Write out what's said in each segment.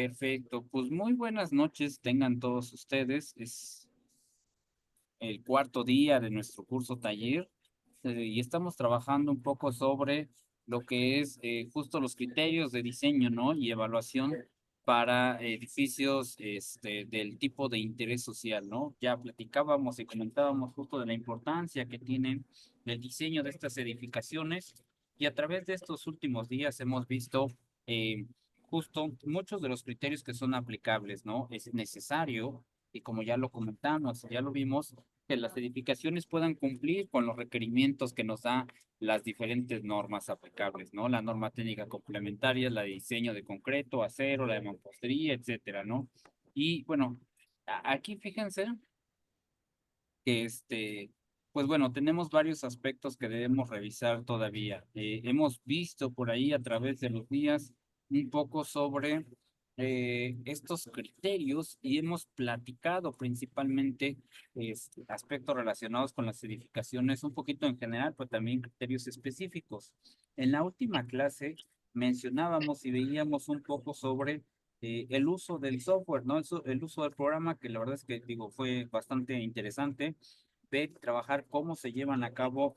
Perfecto, pues muy buenas noches tengan todos ustedes. Es el cuarto día de nuestro curso taller y estamos trabajando un poco sobre lo que es justo los criterios de diseño, ¿no? Y evaluación para edificios del tipo de interés social, ¿no? Ya platicábamos y comentábamos justo de la importancia que tiene el diseño de estas edificaciones y a través de estos últimos días hemos visto eh, justo muchos de los criterios que son aplicables, ¿no? Es necesario, y como ya lo comentamos, ya lo vimos, que las edificaciones puedan cumplir con los requerimientos que nos da las diferentes normas aplicables, ¿no? La norma técnica complementaria, la de diseño de concreto, acero, la de mampostería, etcétera, ¿no? Y bueno, aquí fíjense que pues bueno, tenemos varios aspectos que debemos revisar todavía. Hemos visto por ahí a través de los días un poco sobre estos criterios y hemos platicado principalmente aspectos relacionados con las edificaciones, un poquito en general, pero también criterios específicos. En la última clase mencionábamos y veíamos un poco sobre el uso del software, ¿no? El uso del programa, que la verdad es que, digo, fue bastante interesante ver, trabajar cómo se llevan a cabo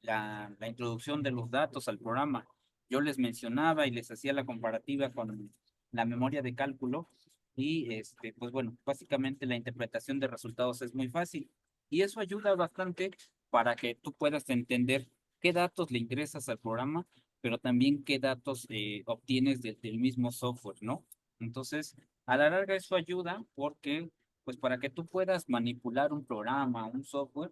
la introducción de los datos al programa. Yo les mencionaba y les hacía la comparativa con la memoria de cálculo y, pues bueno, básicamente la interpretación de resultados es muy fácil y eso ayuda bastante para que tú puedas entender qué datos le ingresas al programa, pero también qué datos obtienes del mismo software, ¿no? Entonces, a la larga eso ayuda porque, pues para que tú puedas manipular un programa, un software,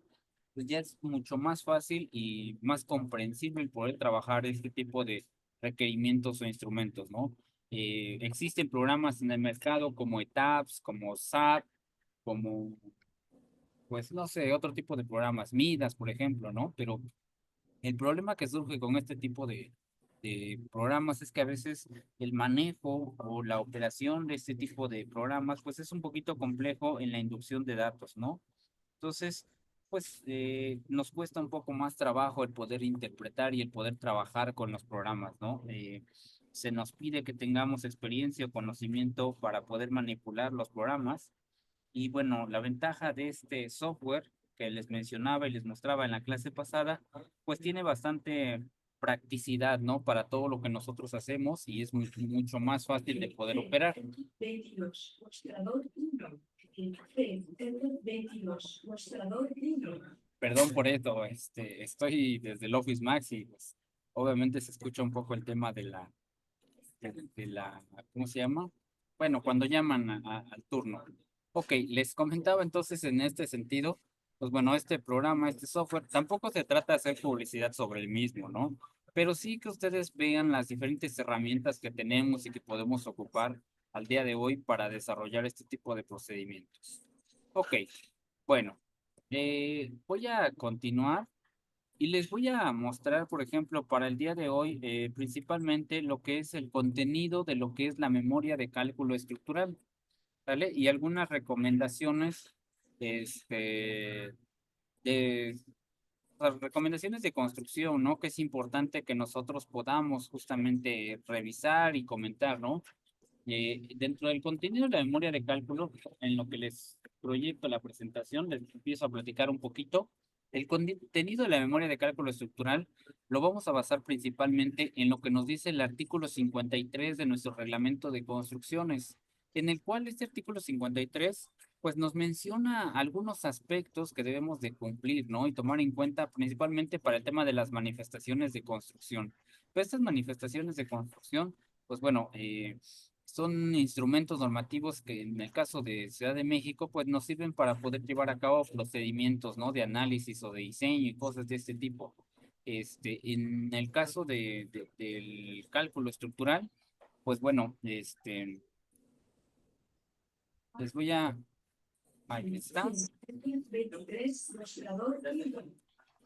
pues ya es mucho más fácil y más comprensible el poder trabajar este tipo de requerimientos o instrumentos, ¿no? Existen programas en el mercado como ETABS, como SAP, como, pues no sé, otro tipo de programas, Midas, por ejemplo, ¿no? Pero el problema que surge con este tipo de programas es que a veces el manejo o la operación de este tipo de programas pues es un poquito complejo en la inducción de datos, ¿no? Entonces, pues nos cuesta un poco más trabajo el poder interpretar y el poder trabajar con los programas, ¿no? Se nos pide que tengamos experiencia o conocimiento para poder manipular los programas y bueno, la ventaja de este software que les mencionaba y les mostraba en la clase pasada, pues tiene bastante practicidad, ¿no? Para todo lo que nosotros hacemos y es mucho más fácil de poder operar. 22, mostrador 1. 22, mostrador 1. Perdón por esto, estoy desde el Office Max y pues obviamente se escucha un poco el tema de la, ¿cómo se llama? Bueno, cuando llaman al turno. Ok, les comentaba entonces en este sentido, pues bueno, este programa, este software, tampoco se trata de hacer publicidad sobre el mismo, ¿no? Pero sí que ustedes vean las diferentes herramientas que tenemos y que podemos ocupar al día de hoy para desarrollar este tipo de procedimientos. Ok, bueno, voy a continuar y les voy a mostrar, por ejemplo, para el día de hoy, principalmente lo que es el contenido de lo que es la memoria de cálculo estructural, ¿vale? Y algunas recomendaciones, de, las recomendaciones de construcción, ¿no? Que es importante que nosotros podamos justamente revisar y comentar, ¿no? Dentro del contenido de la memoria de cálculo, en lo que les proyecto la presentación, les empiezo a platicar un poquito. El contenido de la memoria de cálculo estructural lo vamos a basar principalmente en lo que nos dice el artículo 53 de nuestro reglamento de construcciones, en el cual este artículo 53 pues nos menciona algunos aspectos que debemos de cumplir, ¿no? Y tomar en cuenta principalmente para el tema de las manifestaciones de construcción. Pero estas manifestaciones de construcción, pues bueno, son instrumentos normativos que en el caso de Ciudad de México, pues nos sirven para poder llevar a cabo procedimientos, ¿no? De análisis o de diseño y cosas de este tipo. En el caso del cálculo estructural, pues bueno, les voy a, ahí está, 23, mostrador 1.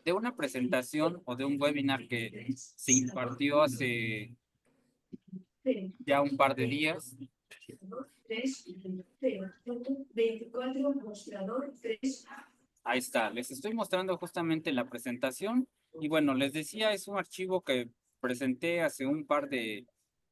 de una presentación o de un webinar que se impartió hace ya un par de días. 3, 0, 24, mostrador 3. Ahí está, les estoy mostrando justamente la presentación y bueno, les decía, es un archivo que presenté hace un par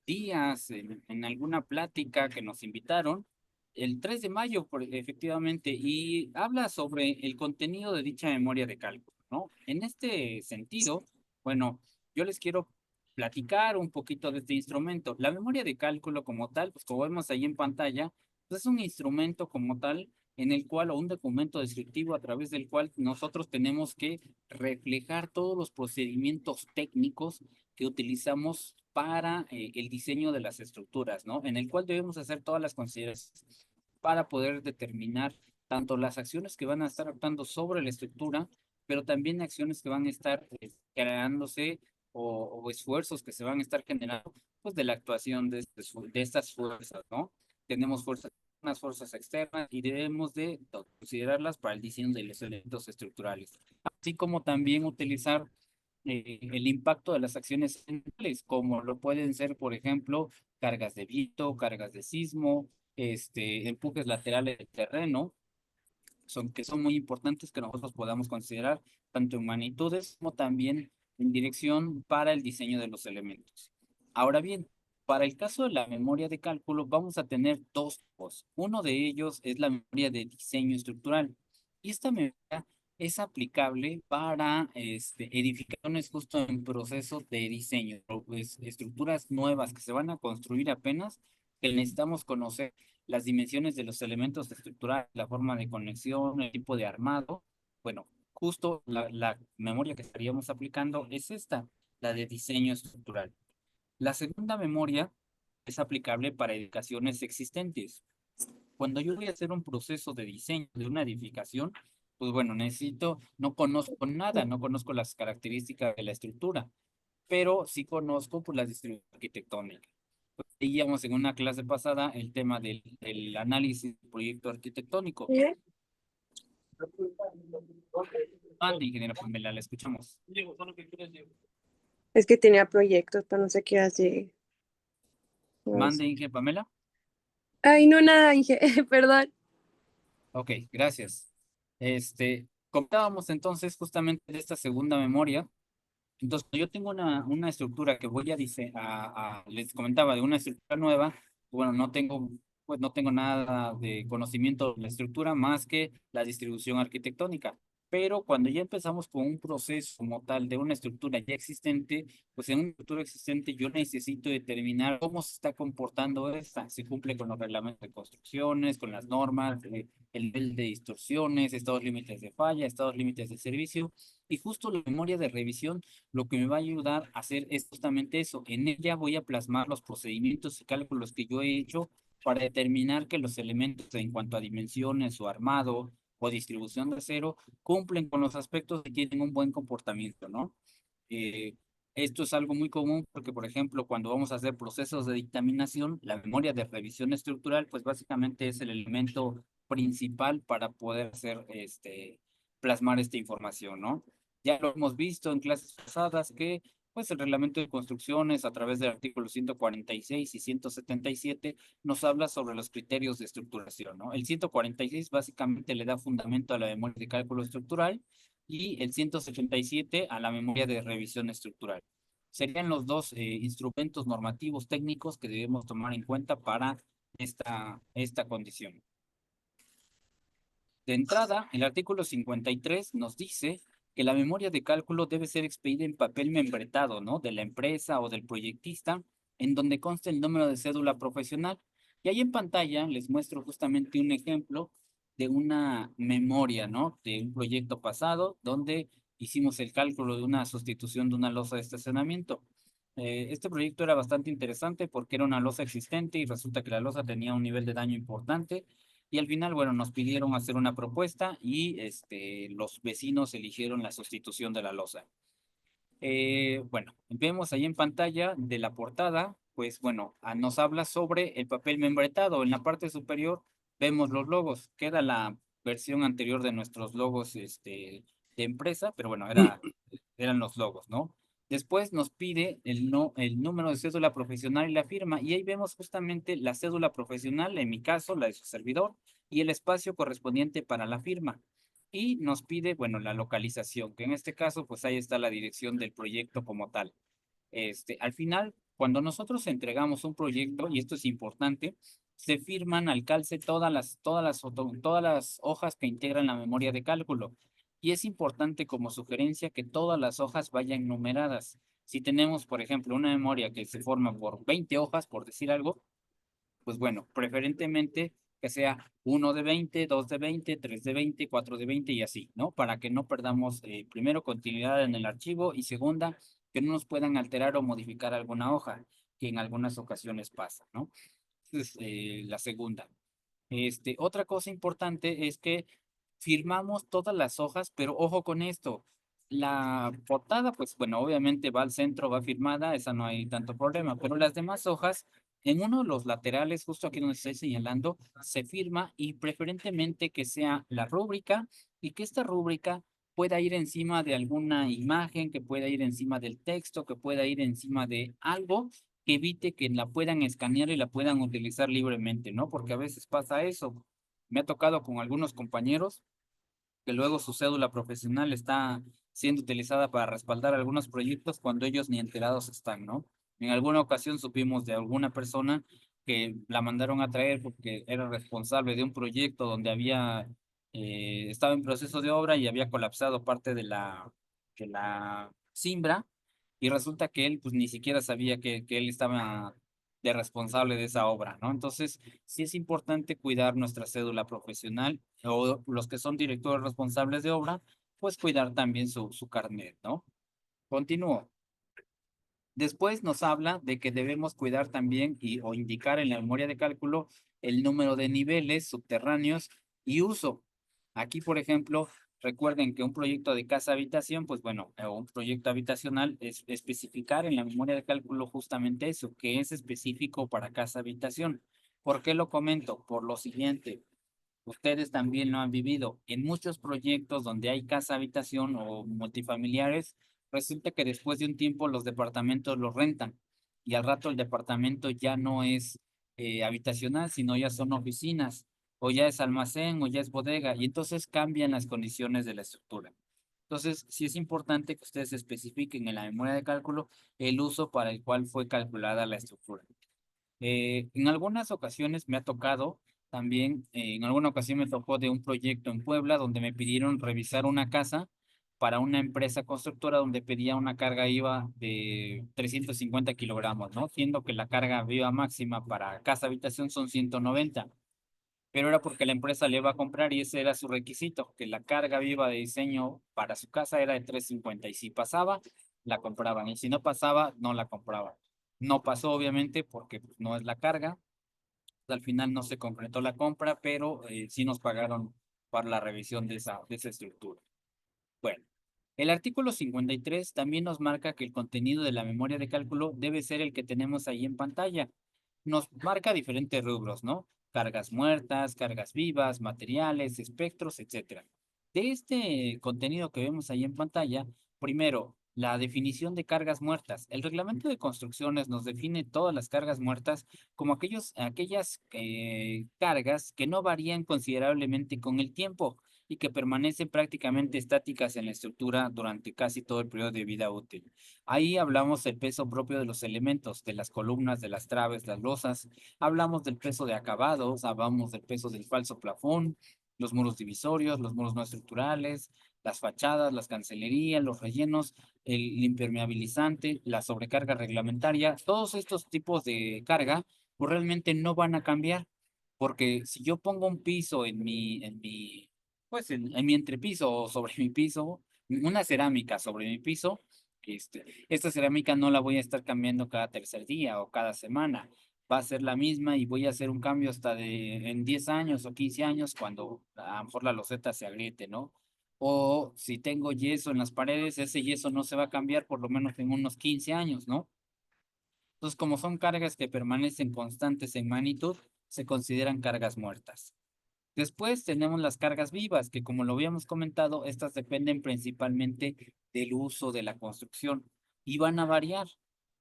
días en alguna plática que nos invitaron, el 3 de mayo, efectivamente, y habla sobre el contenido de dicha memoria de cálculo, ¿no? En este sentido, bueno, yo les quiero platicar un poquito de este instrumento. La memoria de cálculo como tal, pues como vemos ahí en pantalla, pues es un instrumento como tal en el cual, o un documento descriptivo a través del cual nosotros tenemos que reflejar todos los procedimientos técnicos que utilizamos para el diseño de las estructuras, ¿no? En el cual debemos hacer todas las consideraciones para poder determinar tanto las acciones que van a estar actuando sobre la estructura, pero también acciones que van a estar creándose o esfuerzos que se van a estar generando, pues de la actuación de estas fuerzas, ¿no? Tenemos fuerzas, unas fuerzas externas y debemos de considerarlas para el diseño de los elementos estructurales, así como también utilizar el impacto de las acciones ambientales, como lo pueden ser, por ejemplo, cargas de viento, cargas de sismo, empujes laterales del terreno, que son muy importantes que nosotros podamos considerar tanto en magnitudes como también en dirección para el diseño de los elementos. Ahora bien, para el caso de la memoria de cálculo, vamos a tener dos tipos. Uno de ellos es la memoria de diseño estructural. Y esta memoria es aplicable para edificaciones justo en proceso de diseño, pues, estructuras nuevas que se van a construir apenas, que necesitamos conocer las dimensiones de los elementos estructurales, la forma de conexión, el tipo de armado. Bueno, justo la memoria que estaríamos aplicando es esta, la de diseño estructural. La segunda memoria es aplicable para edificaciones existentes. Cuando yo voy a hacer un proceso de diseño de una edificación, pues bueno, no conozco nada, no conozco las características de la estructura, pero sí conozco pues, la distribución arquitectónica. Veíamos en una clase pasada el tema del análisis del proyecto arquitectónico. ¿Sí? Mande, ingeniero Pamela, la escuchamos. Es que tenía proyectos, pero no sé qué hacer. Mande, ingeniero Pamela. Ay, no, nada, dije, perdón. Ok, gracias. Comentábamos entonces justamente de esta segunda memoria. Entonces, yo tengo una estructura que voy a, les comentaba, de una estructura nueva, bueno, pues no tengo nada de conocimiento de la estructura más que la distribución arquitectónica. Pero cuando ya empezamos con un proceso como tal de una estructura ya existente, pues en una estructura existente yo necesito determinar cómo se está comportando esta, si cumple con los reglamentos de construcciones, con las normas, el nivel de distorsiones, estados límites de falla, estados límites de servicio. Y justo la memoria de revisión lo que me va a ayudar a hacer es justamente eso. En ella voy a plasmar los procedimientos y cálculos que yo he hecho para determinar que los elementos en cuanto a dimensiones o armado o distribución de acero cumplen con los aspectos que tienen un buen comportamiento, ¿no? Eh, Esto es algo muy común porque, por ejemplo, cuando vamos a hacer procesos de dictaminación, la memoria de revisión estructural, pues básicamente es el elemento principal para poder hacer, plasmar esta información, ¿no? Ya lo hemos visto en clases pasadas que, pues, el reglamento de construcciones a través del artículo 146 y 177 nos habla sobre los criterios de estructuración, ¿no? El 146 básicamente le da fundamento a la memoria de cálculo estructural y el 177 a la memoria de revisión estructural. Serían los dos instrumentos normativos técnicos que debemos tomar en cuenta para esta condición. De entrada, el artículo 53 nos dice que la memoria de cálculo debe ser expedida en papel membretado, ¿no? De la empresa o del proyectista, en donde conste el número de cédula profesional. Y ahí en pantalla les muestro justamente un ejemplo de una memoria, ¿no? De un proyecto pasado donde hicimos el cálculo de una sustitución de una losa de estacionamiento. Este proyecto era bastante interesante porque era una losa existente y resulta que la losa tenía un nivel de daño importante y al final, bueno, nos pidieron hacer una propuesta y los vecinos eligieron la sustitución de la losa. Bueno, vemos ahí en pantalla de la portada, pues bueno, nos habla sobre el papel membretado. En la parte superior vemos los logos. Queda la versión anterior de nuestros logos de empresa, pero bueno, eran los logos, ¿no? Después nos pide no, el número de cédula profesional y la firma, y ahí vemos justamente la cédula profesional, en mi caso, la de su servidor, y el espacio correspondiente para la firma. Y nos pide, bueno, la localización, que en este caso, pues ahí está la dirección del proyecto como tal. Al final, Cuando nosotros entregamos un proyecto, y esto es importante, se firman al calce todas las hojas que integran la memoria de cálculo. Y es importante como sugerencia que todas las hojas vayan numeradas. Si tenemos, por ejemplo, una memoria que se forma por 20 hojas, por decir algo, pues bueno, preferentemente que sea uno de 20, 2 de 20, 3 de 20, 4 de 20 y así, ¿no? Para que no perdamos, primero, continuidad en el archivo y segunda, que no nos puedan alterar o modificar alguna hoja, que en algunas ocasiones pasa, ¿no? Entonces, la segunda. Otra cosa importante es que firmamos todas las hojas, pero ojo con esto. La portada, pues bueno, obviamente va al centro, va firmada, esa no hay tanto problema, pero las demás hojas, en uno de los laterales, justo aquí donde estoy señalando, se firma y preferentemente que sea la rúbrica y que esta rúbrica pueda ir encima de alguna imagen, que pueda ir encima del texto, que pueda ir encima de algo que evite que la puedan escanear y la puedan utilizar libremente, ¿no? Porque a veces pasa eso. Me ha tocado con algunos compañeros que luego su cédula profesional está siendo utilizada para respaldar algunos proyectos cuando ellos ni enterados están, ¿no? En alguna ocasión supimos de alguna persona que la mandaron a traer porque era responsable de un proyecto donde estaba en proceso de obra y había colapsado parte de la cimbra y resulta que él pues ni siquiera sabía que él estaba de responsable de esa obra, ¿no? Entonces, sí es importante cuidar nuestra cédula profesional o los que son directores responsables de obra, pues cuidar también su carnet, ¿no? Continúo. Después nos habla de que debemos cuidar también o indicar en la memoria de cálculo el número de niveles subterráneos y uso. Aquí, por ejemplo, recuerden que un proyecto de casa habitación, pues bueno, o un proyecto habitacional es especificar en la memoria de cálculo justamente eso, que es específico para casa habitación. ¿Por qué lo comento? Por lo siguiente. Ustedes también lo han vivido. En muchos proyectos donde hay casa habitación o multifamiliares, resulta que después de un tiempo los departamentos los rentan y al rato el departamento ya no es habitacional, sino ya son oficinas o ya es almacén o ya es bodega y entonces cambian las condiciones de la estructura. Entonces, sí es importante que ustedes especifiquen en la memoria de cálculo el uso para el cual fue calculada la estructura. En algunas ocasiones me ha tocado, también en alguna ocasión me tocó de un proyecto en Puebla donde me pidieron revisar una casa para una empresa constructora donde pedía una carga IVA de 350 kilogramos, ¿no? Siendo que la carga viva máxima para casa habitación son 190, pero era porque la empresa le iba a comprar y ese era su requisito, que la carga viva de diseño para su casa era de 350 y si pasaba, la compraban y si no pasaba, no la compraban. No pasó obviamente porque pues, no es la carga, al final no se concretó la compra, pero sí nos pagaron para la revisión de esa estructura. Bueno, el artículo 53 también nos marca que el contenido de la memoria de cálculo debe ser el que tenemos ahí en pantalla. Nos marca diferentes rubros, ¿no? Cargas muertas, cargas vivas, materiales, espectros, etcétera. De este contenido que vemos ahí en pantalla, primero, la definición de cargas muertas. El reglamento de construcciones nos define todas las cargas muertas como aquellas cargas que no varían considerablemente con el tiempo y que permanecen prácticamente estáticas en la estructura durante casi todo el periodo de vida útil. Ahí hablamos del peso propio de los elementos, de las columnas, de las traves, las losas, hablamos del peso de acabados, hablamos del peso del falso plafón, los muros divisorios, los muros no estructurales, las fachadas, las cancelerías, los rellenos, el impermeabilizante, la sobrecarga reglamentaria, todos estos tipos de carga, pues realmente no van a cambiar, porque si yo pongo un piso pues en mi entrepiso o sobre mi piso, una cerámica sobre mi piso, esta cerámica no la voy a estar cambiando cada tercer día o cada semana. Va a ser la misma y voy a hacer un cambio hasta en 10 años o 15 años cuando a lo mejor la loseta se agriete, ¿no? O si tengo yeso en las paredes, ese yeso no se va a cambiar por lo menos en unos 15 años, ¿no? Entonces, como son cargas que permanecen constantes en magnitud, se consideran cargas muertas. Después tenemos las cargas vivas, que como lo habíamos comentado, estas dependen principalmente del uso de la construcción y van a variar.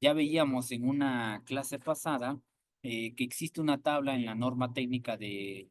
Ya veíamos en una clase pasada que existe una tabla en la norma técnica de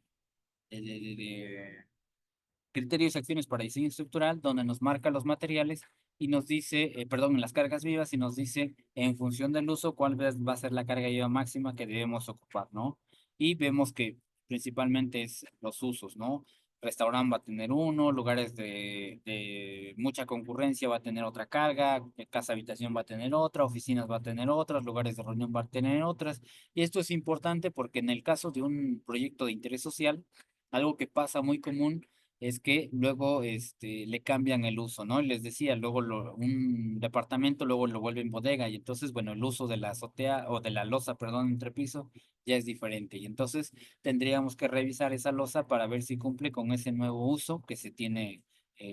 criterios y acciones para diseño estructural donde nos marca los materiales y nos dice, perdón, en las cargas vivas y nos dice en función del uso cuál va a ser la carga viva máxima que debemos ocupar, ¿no? Y vemos que principalmente es los usos, ¿no? Restaurante va a tener uno, lugares de mucha concurrencia va a tener otra carga, casa habitación va a tener otra, oficinas va a tener otras, lugares de reunión va a tener otras. Y esto es importante porque en el caso de un proyecto de interés social, algo que pasa muy común es que luego le cambian el uso, ¿no? Les decía, luego un departamento luego lo vuelven bodega y entonces, bueno, el uso de la azotea o de la losa, perdón, entrepiso ya es diferente y entonces tendríamos que revisar esa losa para ver si cumple con ese nuevo uso que se tiene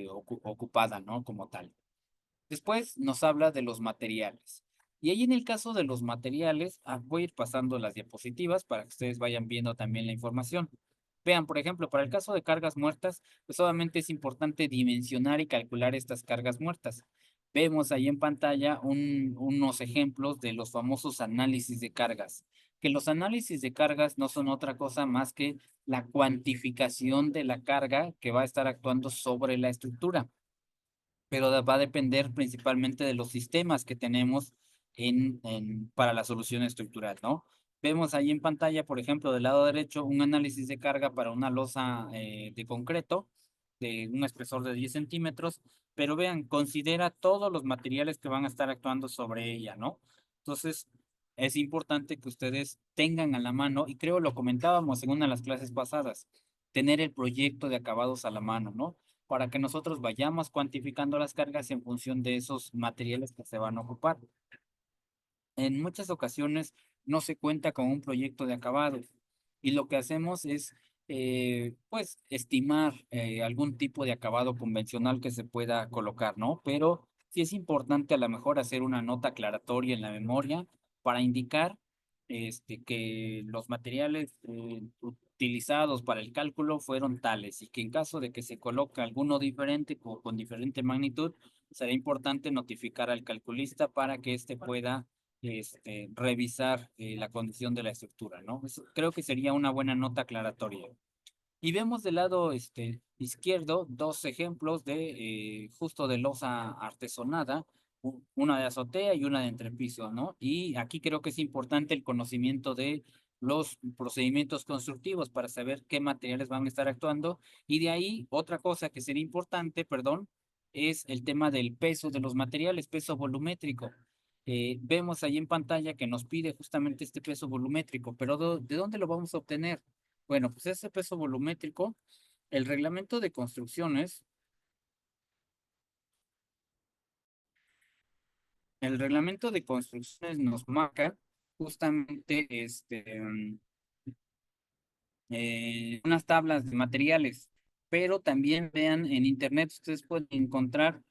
ocupada, ¿no? Como tal. Después nos habla de los materiales. Y ahí en el caso de los materiales, voy a ir pasando las diapositivas para que ustedes vayan viendo también la información. Vean, por ejemplo, para el caso de cargas muertas, pues obviamente es importante dimensionar y calcular estas cargas muertas. Vemos ahí en pantalla unos ejemplos de los famosos análisis de cargas, que los análisis de cargas no son otra cosa más que la cuantificación de la carga que va a estar actuando sobre la estructura, pero va a depender principalmente de los sistemas que tenemos para la solución estructural, ¿no? Vemos ahí en pantalla, por ejemplo, del lado derecho, un análisis de carga para una losa de concreto de un espesor de 10 centímetros, pero vean, considera todos los materiales que van a estar actuando sobre ella, ¿no? Entonces, es importante que ustedes tengan a la mano, y creo lo comentábamos en una de las clases pasadas, tener el proyecto de acabados a la mano, ¿no? Para que nosotros vayamos cuantificando las cargas en función de esos materiales que se van a ocupar. En muchas ocasiones no se cuenta con un proyecto de acabado y lo que hacemos es, pues, estimar algún tipo de acabado convencional que se pueda colocar, ¿no? Pero sí es importante a lo mejor hacer una nota aclaratoria en la memoria para indicar que los materiales utilizados para el cálculo fueron tales y que en caso de que se coloque alguno diferente o con diferente magnitud, será importante notificar al calculista para que éste pueda revisar la condición de la estructura, ¿no? Creo que sería una buena nota aclaratoria. Y vemos del lado izquierdo dos ejemplos de justo de losa artesonada, una de azotea y una de entrepiso, ¿no? Y aquí creo que es importante el conocimiento de los procedimientos constructivos para saber qué materiales van a estar actuando. Y de ahí otra cosa que sería importante, perdón, es el tema del peso de los materiales, peso volumétrico. Vemos ahí en pantalla que nos pide justamente este peso volumétrico, pero ¿de dónde lo vamos a obtener? Bueno, pues ese peso volumétrico, el reglamento de construcciones, el reglamento de construcciones nos marca justamente unas tablas de materiales, pero también vean en internet, ustedes pueden encontrar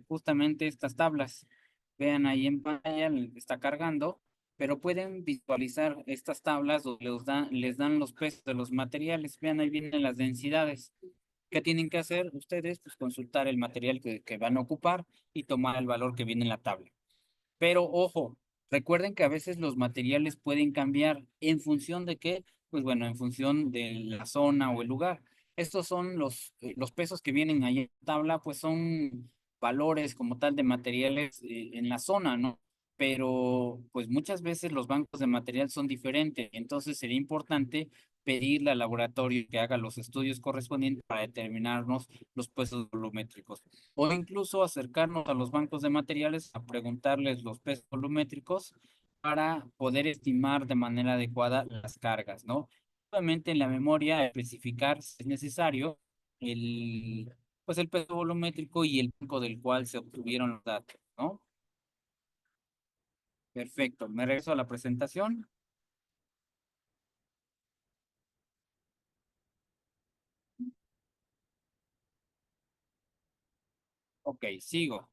justamente estas tablas. Vean ahí en pantalla, está cargando, pero pueden visualizar estas tablas donde les dan los pesos de los materiales. Vean, ahí vienen las densidades. ¿Qué tienen que hacer ustedes? Pues consultar el material que van a ocupar y tomar el valor que viene en la tabla. Pero ojo, recuerden que a veces los materiales pueden cambiar en función de qué, pues bueno, en función de la zona o el lugar. Estos son los pesos que vienen ahí en la tabla, pues son valores como tal de materiales en la zona, ¿no? Pero pues muchas veces los bancos de material son diferentes, entonces sería importante pedirle al laboratorio que haga los estudios correspondientes para determinarnos los pesos volumétricos o incluso acercarnos a los bancos de materiales a preguntarles los pesos volumétricos para poder estimar de manera adecuada las cargas, ¿no? Obviamente en la memoria especificar si es necesario pues el peso volumétrico y el banco del cual se obtuvieron los datos, ¿no? Perfecto, me regreso a la presentación. Ok, sigo.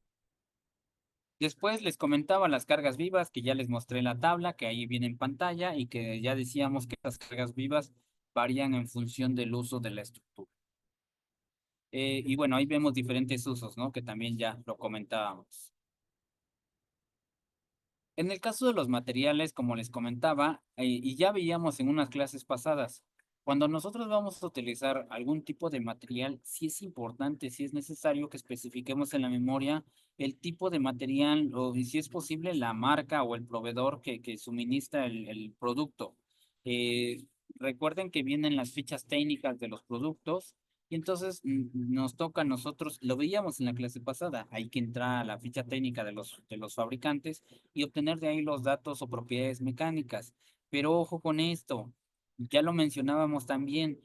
Después les comentaba las cargas vivas que ya les mostré en la tabla, que ahí viene en pantalla y que ya decíamos que estas cargas vivas varían en función del uso de la estructura. Y bueno, ahí vemos diferentes usos, ¿no? Que también ya lo comentábamos. En el caso de los materiales, como les comentaba, y ya veíamos en unas clases pasadas, Cuando nosotros vamos a utilizar algún tipo de material, sí es importante, sí es necesario que especifiquemos en la memoria el tipo de material o y si es posible la marca o el proveedor que suministra el producto. Eh, Recuerden que vienen las fichas técnicas de los productos y entonces nos toca a nosotros, lo veíamos en la clase pasada, hay que entrar a la ficha técnica de los fabricantes y obtener de ahí los datos o propiedades mecánicas. Pero ojo con esto, ya lo mencionábamos también,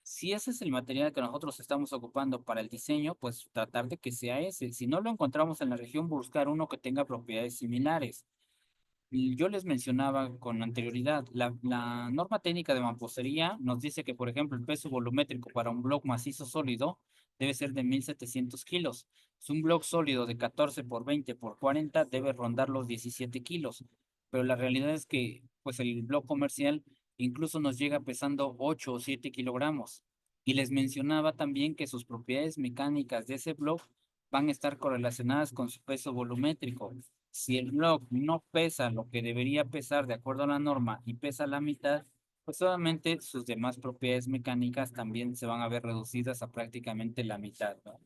si ese es el material que nosotros estamos ocupando para el diseño, pues tratar de que sea ese. Si no lo encontramos en la región, buscar uno que tenga propiedades similares. Y yo les mencionaba con anterioridad, la norma técnica de mampostería nos dice que, por ejemplo, el peso volumétrico para un bloque macizo sólido debe ser de 1.700 kilos. Es un bloque sólido de 14 por 20 por 40 debe rondar los 17 kilos. Pero la realidad es que, pues, el bloque comercial incluso nos llega pesando 8 o 7 kilogramos. Y les mencionaba también que sus propiedades mecánicas de ese bloque van a estar correlacionadas con su peso volumétrico. Si el blog no pesa lo que debería pesar de acuerdo a la norma y pesa la mitad, pues obviamente sus demás propiedades mecánicas también se van a ver reducidas a prácticamente la mitad, ¿no?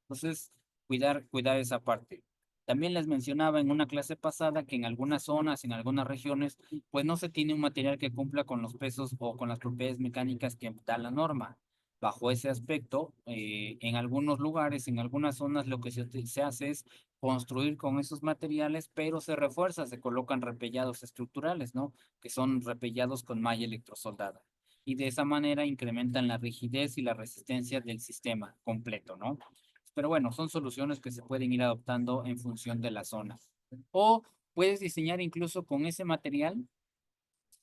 Entonces, cuidar esa parte. También les mencionaba en una clase pasada que en algunas zonas, en algunas regiones, pues no se tiene un material que cumpla con los pesos o con las propiedades mecánicas que da la norma. Bajo ese aspecto, en algunos lugares, en algunas zonas, lo que se hace es construir con esos materiales, pero se refuerza, se colocan repellados estructurales, ¿no? Que son repellados con malla electrosoldada. Y de esa manera incrementan la rigidez y la resistencia del sistema completo, ¿no? Pero bueno, son soluciones que se pueden ir adoptando en función de la zona. O puedes diseñar incluso con ese material,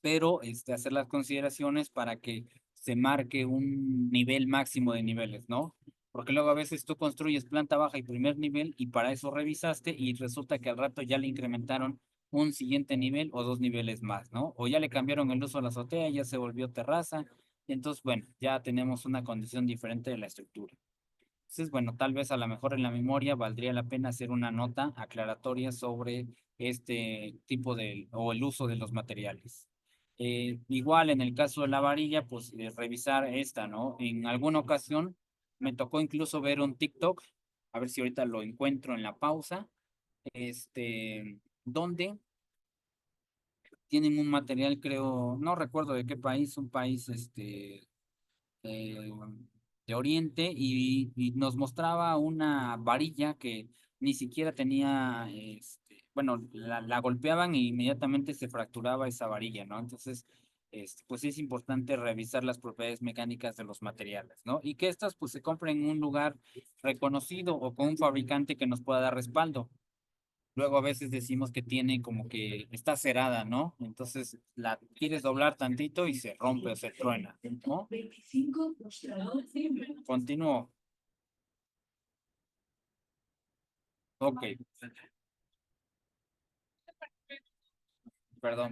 pero hacer las consideraciones para que se marque un nivel máximo de niveles, ¿no? Porque luego a veces tú construyes planta baja y primer nivel y para eso revisaste y resulta que al rato ya le incrementaron un siguiente nivel o dos niveles más, ¿no? O ya le cambiaron el uso a la azotea, ya se volvió terraza. Y entonces, bueno, ya tenemos una condición diferente de la estructura. Entonces, bueno, tal vez a lo mejor en la memoria valdría la pena hacer una nota aclaratoria sobre este tipo de, o el uso de los materiales. Igual en el caso de la varilla, pues revisar esta, ¿no? En alguna ocasión me tocó incluso ver un TikTok, a ver si ahorita lo encuentro en la pausa, donde tienen un material, creo, no recuerdo de qué país, un país, eh, de Oriente y nos mostraba una varilla que ni siquiera tenía, bueno, la golpeaban e inmediatamente se fracturaba esa varilla, ¿no? Entonces, pues es importante revisar las propiedades mecánicas de los materiales, ¿no? Y que estas pues se compren en un lugar reconocido o con un fabricante que nos pueda dar respaldo. Luego a veces decimos que tiene como que está cerrada, ¿no? Entonces la quieres doblar tantito y se rompe o se truena, ¿no? 25, mostrador 100. Continúo. Ok,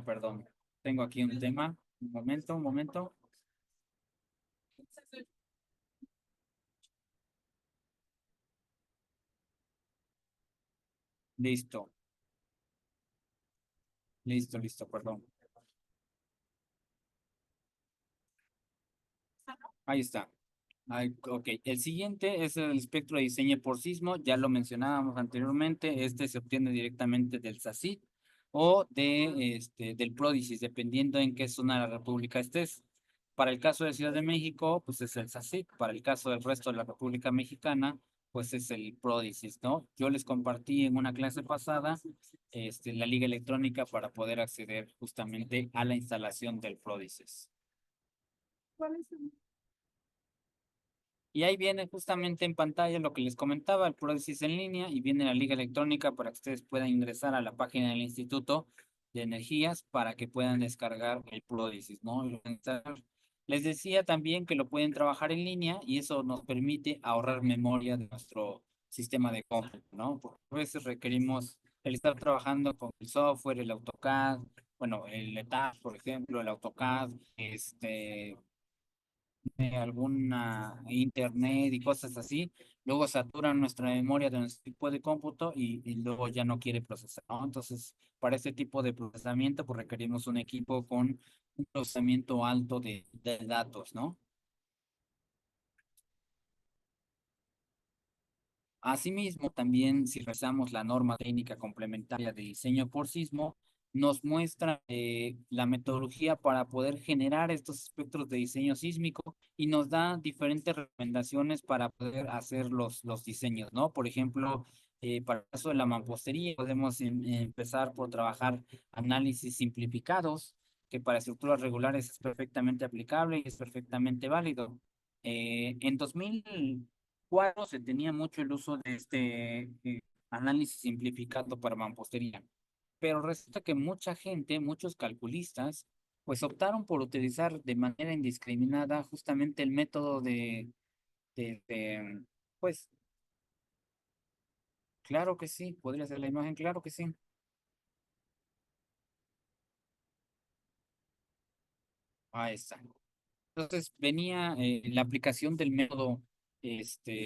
perdón. Tengo aquí un tema. Un momento. Listo, perdón. Ahí está. Ok, el siguiente es el espectro de diseño por sismo, ya lo mencionábamos anteriormente, este se obtiene directamente del SACID o del PRODISIS, dependiendo en qué zona de la República estés. Para el caso de Ciudad de México, pues es el SACID, para el caso del resto de la República Mexicana, pues es el PRODISIS, ¿no? Yo les compartí en una clase pasada la liga electrónica para poder acceder justamente a la instalación del PRODISIS. Y ahí viene justamente en pantalla lo que les comentaba, el Prótesis en línea, y viene la liga electrónica para que ustedes puedan ingresar a la página del Instituto de Energías para que puedan descargar el Prótesis, ¿no? Y lo pueden instalar. Les decía también que lo pueden trabajar en línea y eso nos permite ahorrar memoria de nuestro sistema de cómputo, ¿no? Porque a veces requerimos el estar trabajando con el software, el AutoCAD, bueno, el ETAP, por ejemplo, el AutoCAD, alguna internet y cosas así, luego saturan nuestra memoria de nuestro tipo de cómputo y luego ya no quiere procesar, ¿no? Entonces, para este tipo de procesamiento, pues requerimos un equipo con un procesamiento alto de datos, ¿no? Asimismo, también si revisamos la norma técnica complementaria de diseño por sismo, nos muestra la metodología para poder generar estos espectros de diseño sísmico y nos da diferentes recomendaciones para poder hacer los diseños, ¿no? Por ejemplo, para el caso de la mampostería, podemos empezar por trabajar análisis simplificados, que para estructuras regulares es perfectamente aplicable y es perfectamente válido. En 2004 se tenía mucho el uso de este análisis simplificado para mampostería, pero resulta que mucha gente, muchos calculistas, pues optaron por utilizar de manera indiscriminada justamente el método pues claro que sí, podría ser la imagen, claro que sí, ahí está. Entonces venía la aplicación del método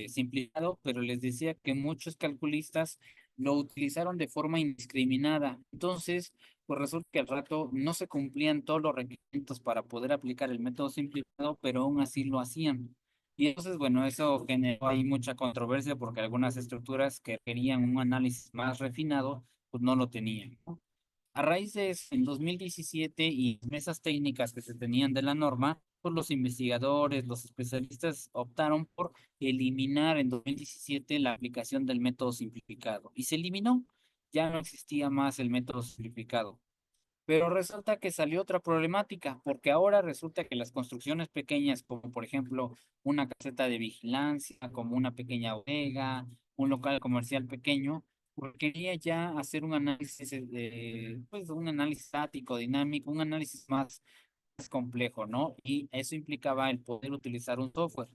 simplificado, pero les decía que muchos calculistas lo utilizaron de forma indiscriminada. Entonces, pues resulta que al rato no se cumplían todos los requerimientos para poder aplicar el método simplificado, pero aún así lo hacían. Y entonces, bueno, eso generó ahí mucha controversia porque algunas estructuras que querían un análisis más refinado, pues no lo tenían, ¿no? A raíz de eso, en 2017 y mesas técnicas que se tenían de la norma, pues los investigadores, los especialistas optaron por eliminar en 2017 la aplicación del método simplificado y se eliminó. Ya no existía más el método simplificado. Pero resulta que salió otra problemática, porque ahora resulta que las construcciones pequeñas, como por ejemplo una caseta de vigilancia, como una pequeña bodega, un local comercial pequeño, requería ya hacer un análisis, pues un análisis estático, dinámico, un análisis más complejo, ¿no? Y eso implicaba el poder utilizar un software.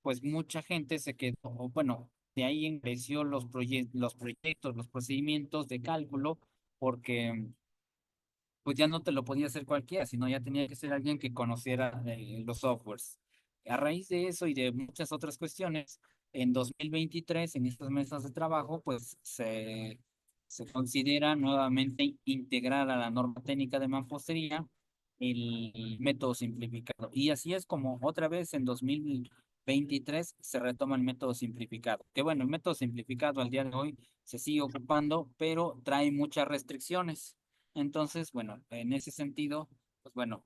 Pues mucha gente se quedó, o bueno, de ahí engreció los proyectos, los procedimientos de cálculo, porque pues ya no te lo podía hacer cualquiera, sino ya tenía que ser alguien que conociera los softwares. A raíz de eso y de muchas otras cuestiones, en 2023, en estas mesas de trabajo, pues se considera nuevamente integrar a la norma técnica de mampostería el método simplificado. Y así es como otra vez en 2023 se retoma el método simplificado. Que bueno, el método simplificado al día de hoy se sigue ocupando, pero trae muchas restricciones. Entonces, bueno, en ese sentido, pues bueno,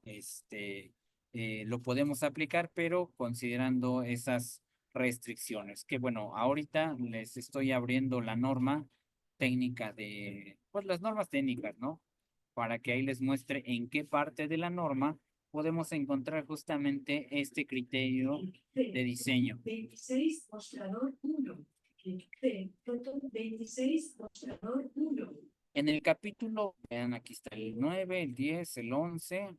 lo podemos aplicar, pero considerando esas restricciones. Que bueno, ahorita les estoy abriendo la norma técnica pues las normas técnicas, ¿no? Para que ahí les muestre en qué parte de la norma podemos encontrar justamente este criterio de diseño. 26, mostrador 1. Foto 26, mostrador 1. En el capítulo, vean, aquí está el 9, el 10, el 11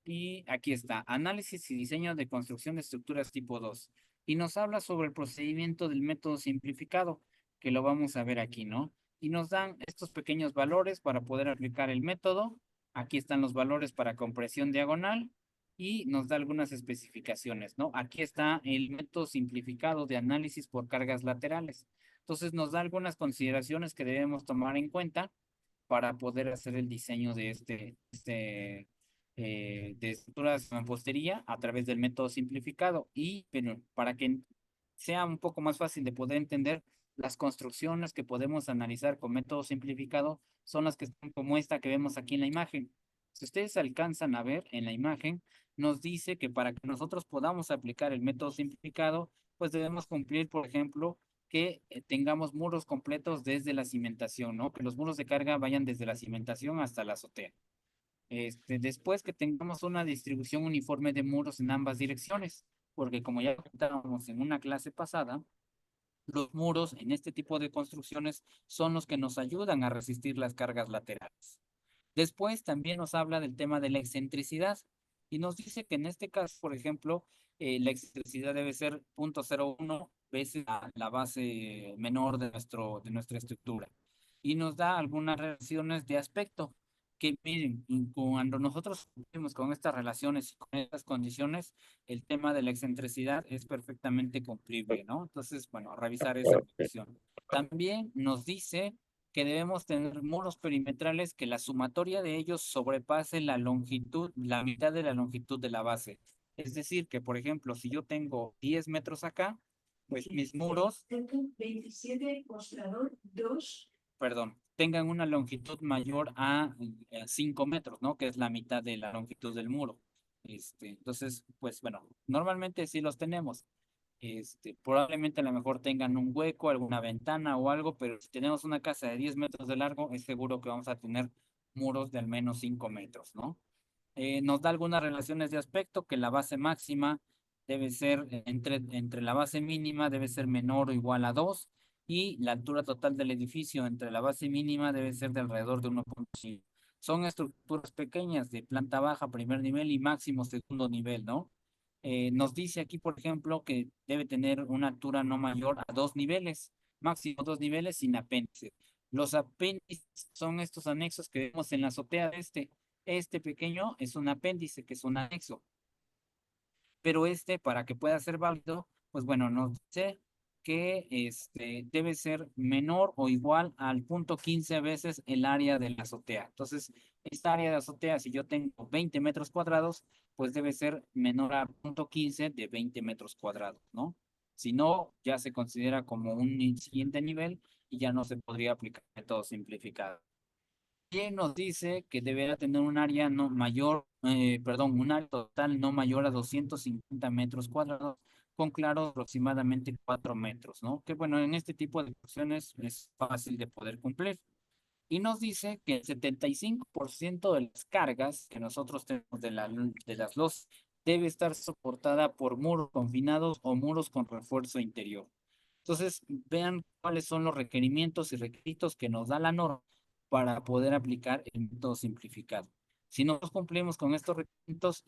y aquí está, análisis y diseño de construcción de estructuras tipo 2. Y nos habla sobre el procedimiento del método simplificado, que lo vamos a ver aquí, ¿no? Y nos dan estos pequeños valores para poder aplicar el método. Aquí están los valores para compresión diagonal y nos da algunas especificaciones, ¿no? Aquí está el método simplificado de análisis por cargas laterales. Entonces nos da algunas consideraciones que debemos tomar en cuenta para poder hacer el diseño de de estructuras de mampostería a través del método simplificado y pero para que sea un poco más fácil de poder entender las construcciones que podemos analizar con método simplificado son las que están como esta que vemos aquí en la imagen. Si ustedes alcanzan a ver en la imagen, nos dice que para que nosotros podamos aplicar el método simplificado, pues debemos cumplir, por ejemplo, que tengamos muros completos desde la cimentación, ¿no? Que los muros de carga vayan desde la cimentación hasta la azotea. Después que tengamos una distribución uniforme de muros en ambas direcciones, porque como ya comentábamos en una clase pasada, los muros en este tipo de construcciones son los que nos ayudan a resistir las cargas laterales. Después también nos habla del tema de la excentricidad y nos dice que en este caso, por ejemplo, la excentricidad debe ser 0.01 veces la base menor de de nuestra estructura. Y nos da algunas relaciones de aspecto que miren, y cuando nosotros cumplimos con estas relaciones y con estas condiciones, el tema de la excentricidad es perfectamente cumplible, ¿no? Entonces, bueno, revisar esa condición. También nos dice que debemos tener muros perimetrales que la sumatoria de ellos sobrepase la longitud, la mitad de la longitud de la base. Es decir, que por ejemplo, si yo tengo 10 metros acá, pues mis muros, 27, mostrador 2. perdón, tengan una longitud mayor a 5 metros, ¿no? Que es la mitad de la longitud del muro. Entonces, pues bueno, normalmente sí los tenemos. Probablemente a lo mejor tengan un hueco, alguna ventana o algo, pero si tenemos una casa de 10 metros de largo, es seguro que vamos a tener muros de al menos 5 metros, ¿no? Nos da algunas relaciones de aspecto que la base máxima debe ser entre la base mínima debe ser menor o igual a 2 y la altura total del edificio entre la base mínima debe ser de alrededor de 1,5. Son estructuras pequeñas de planta baja, primer nivel y máximo segundo nivel, ¿no? Nos dice aquí, por ejemplo, que debe tener una altura no mayor a 2 niveles, máximo 2 niveles sin apéndice. Los apéndices son estos anexos que vemos en la azotea de este pequeño es un apéndice, que es un anexo. Pero para que pueda ser válido, pues bueno, nos dice que debe ser menor o igual al 0,15 veces el área de la azotea. Entonces, esta área de azotea, si yo tengo 20 metros cuadrados, pues debe ser menor a 0,15 de 20 metros cuadrados, ¿no? Si no, ya se considera como un siguiente nivel y ya no se podría aplicar el método simplificado. Y nos dice que deberá tener un área no mayor, perdón, un área total no mayor a 250 metros cuadrados, con claro aproximadamente 4 metros, ¿no? Que bueno, en este tipo de cuestiones es fácil de poder cumplir. Y nos dice que el 75% de las cargas que nosotros tenemos de las losas debe estar soportada por muros confinados o muros con refuerzo interior. Entonces, vean cuáles son los requerimientos y requisitos que nos da la norma para poder aplicar el método simplificado. Si no cumplimos con estos requisitos,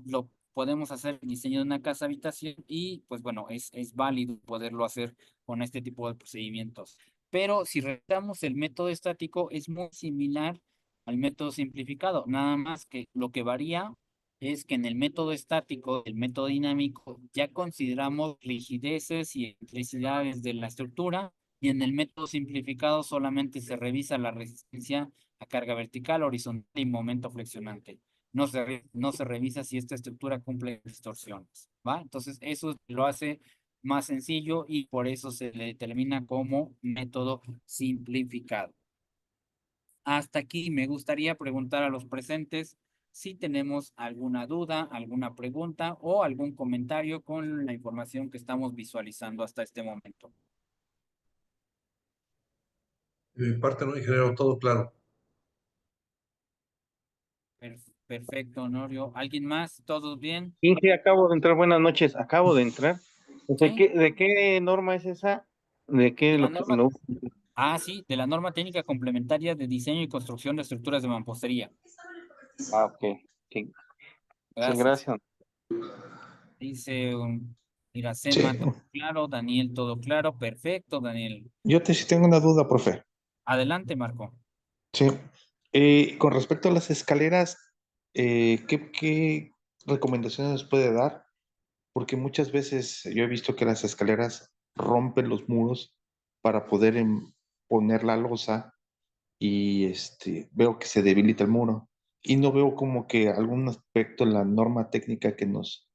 lo podemos hacer el diseño de una casa habitación y pues bueno, es válido poderlo hacer con este tipo de procedimientos. Pero si realizamos el método estático es muy similar al método simplificado, nada más que lo que varía es que en el método estático, el método dinámico, ya consideramos rigideces y excentricidades de la estructura y en el método simplificado solamente se revisa la resistencia a carga vertical, horizontal y momento flexionante. No se revisa si esta estructura cumple distorsiones, ¿va? Entonces, eso lo hace más sencillo y por eso se le determina como método simplificado. Hasta aquí me gustaría preguntar a los presentes si tenemos alguna duda, alguna pregunta o algún comentario con la información que estamos visualizando hasta este momento. De mi parte, no, ingeniero, todo claro. Perfecto, Honorio. ¿Alguien más? ¿Todos bien? Inge, acabo de entrar, buenas noches, acabo de entrar. Sí. De qué norma es esa? ¿De De qué la lo que norma, sí, de la norma técnica complementaria de diseño y construcción de estructuras de mampostería. Ok, sí, sí, Gracias. gracias. Dice Sí, Iracema, todo claro, Daniel, todo claro, perfecto, Daniel. yo sí tengo una duda, profe. Adelante, Marco. Sí. Con respecto a las escaleras, ¿qué recomendaciones nos puede dar? Porque muchas veces yo he visto que las escaleras rompen los muros para poder poner la losa y veo que se debilita el muro. Y no veo como que algún aspecto en la norma técnica que nos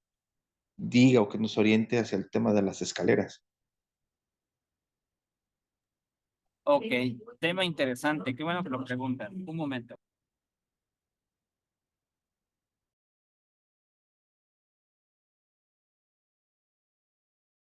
diga o que nos oriente hacia el tema de las escaleras. Ok, tema interesante. Qué bueno que lo preguntan. Un momento.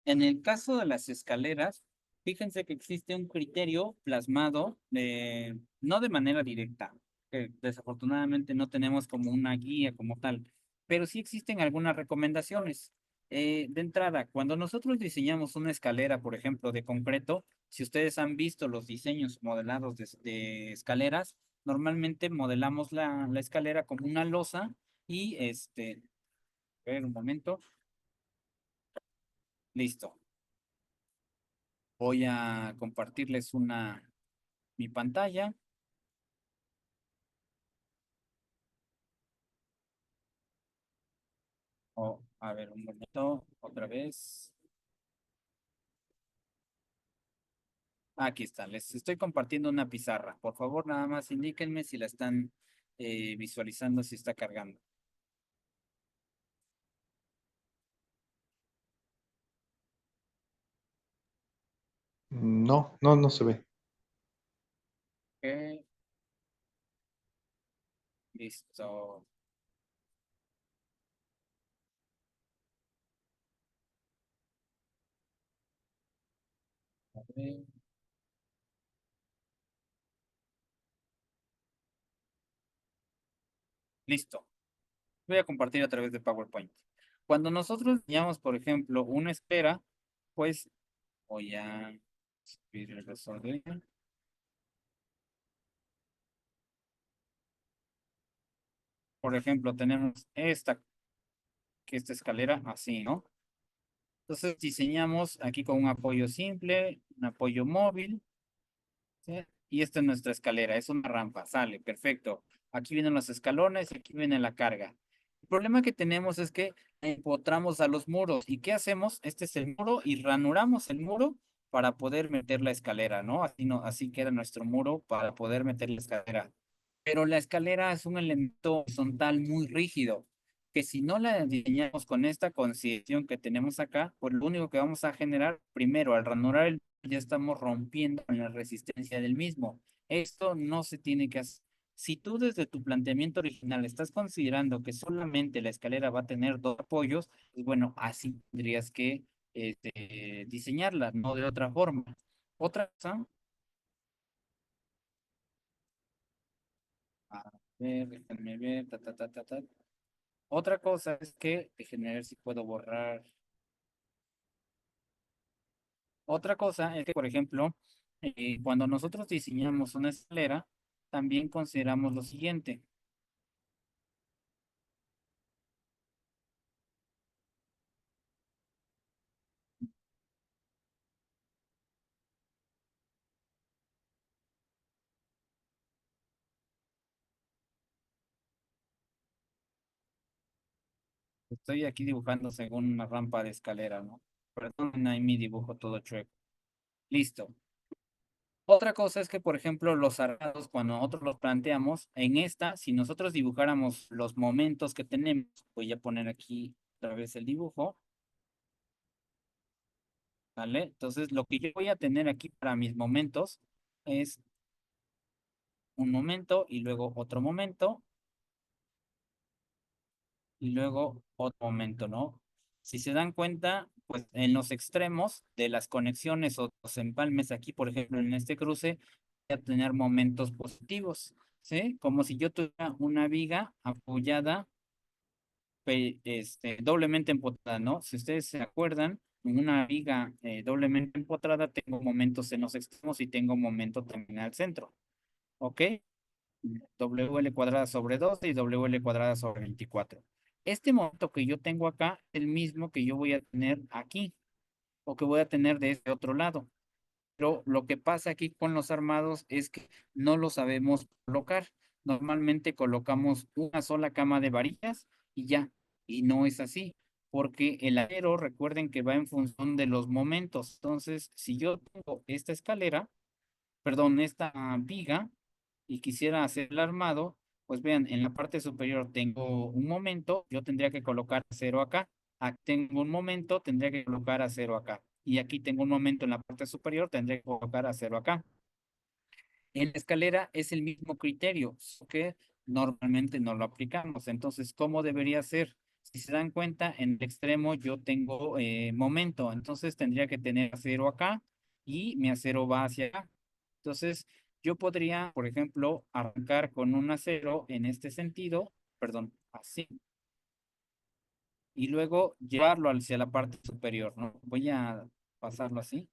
En el caso de las escaleras, fíjense que existe un criterio plasmado, no de manera directa, que desafortunadamente no tenemos como una guía como tal, pero sí existen algunas recomendaciones. De entrada, cuando nosotros diseñamos una escalera, por ejemplo, de concreto, si ustedes han visto los diseños modelados de escaleras, normalmente modelamos la escalera como una losa y a ver un momento, listo. Voy a compartirles mi pantalla. A ver, un momento, otra vez. Aquí está, les estoy compartiendo una pizarra. Por favor, nada más indíquenme si la están visualizando, si está cargando. No, no, no se ve. Ok, listo. A ver. Listo. Voy a compartir a través de PowerPoint. Cuando nosotros diseñamos, por ejemplo, una esfera, pues voy a subir el desorden. Por ejemplo, tenemos esta escalera así, ¿no? Entonces diseñamos aquí con un apoyo simple, un apoyo móvil, ¿sí? Y esta es nuestra escalera, es una rampa, sale, perfecto. Aquí vienen los escalones y aquí viene la carga. El problema que tenemos es que empotramos a los muros. ¿Y qué hacemos? Este es el muro y ranuramos el muro para poder meter la escalera, ¿no? Así, no, así queda nuestro muro para poder meter la escalera. Pero la escalera es un elemento horizontal muy rígido, que si no la diseñamos con esta concisión que tenemos acá, pues lo único que vamos a generar, primero, al ranurar ya estamos rompiendo la resistencia del mismo. Esto no se tiene que hacer. Si tú desde tu planteamiento original estás considerando que solamente la escalera va a tener dos apoyos, pues bueno, así tendrías que diseñarla, no de otra forma. Otra cosa, a ver, déjame ver, ta, ta, ta, ta, ta. Otra cosa es que, déjenme ver si puedo borrar. Otra cosa es que, por ejemplo, cuando nosotros diseñamos una escalera, también consideramos lo siguiente. Estoy aquí dibujando según una rampa de escalera, ¿no? Perdón, ahí mi dibujo todo chueco. Listo. Otra cosa es que, por ejemplo, los arcados, cuando nosotros los planteamos, en esta, si nosotros dibujáramos los momentos que tenemos, voy a poner aquí otra vez el dibujo, ¿vale? Entonces, lo que yo voy a tener aquí para mis momentos es un momento y luego otro momento y luego otro momento, ¿no? Si se dan cuenta, pues en los extremos de las conexiones o los empalmes aquí, por ejemplo, en este cruce, voy a tener momentos positivos, ¿sí? Como si yo tuviera una viga apoyada, doblemente empotrada, ¿no? Si ustedes se acuerdan, en una viga doblemente empotrada tengo momentos en los extremos y tengo momento también al centro, ¿ok? WL cuadrada sobre 12 y WL cuadrada sobre 24. Este momento que yo tengo acá es el mismo que yo voy a tener aquí o que voy a tener de este otro lado. Pero lo que pasa aquí con los armados es que no lo sabemos colocar. Normalmente colocamos una sola cama de varillas y ya. Y no es así, porque el acero, recuerden que va en función de los momentos. Entonces, si yo tengo esta escalera, perdón, esta viga, y quisiera hacer el armado, pues vean, en la parte superior tengo un momento, yo tendría que colocar cero acá. Aquí tengo un momento, tendría que colocar a cero acá. Y aquí tengo un momento en la parte superior, tendría que colocar a cero acá. En la escalera es el mismo criterio, que normalmente no lo aplicamos. Entonces, ¿cómo debería ser? Si se dan cuenta, en el extremo yo tengo momento, entonces tendría que tener acero acá y mi acero va hacia acá. Entonces, yo podría, por ejemplo, arrancar con un acero en este sentido, perdón, así, y luego llevarlo hacia la parte superior, ¿no? Voy a pasarlo así,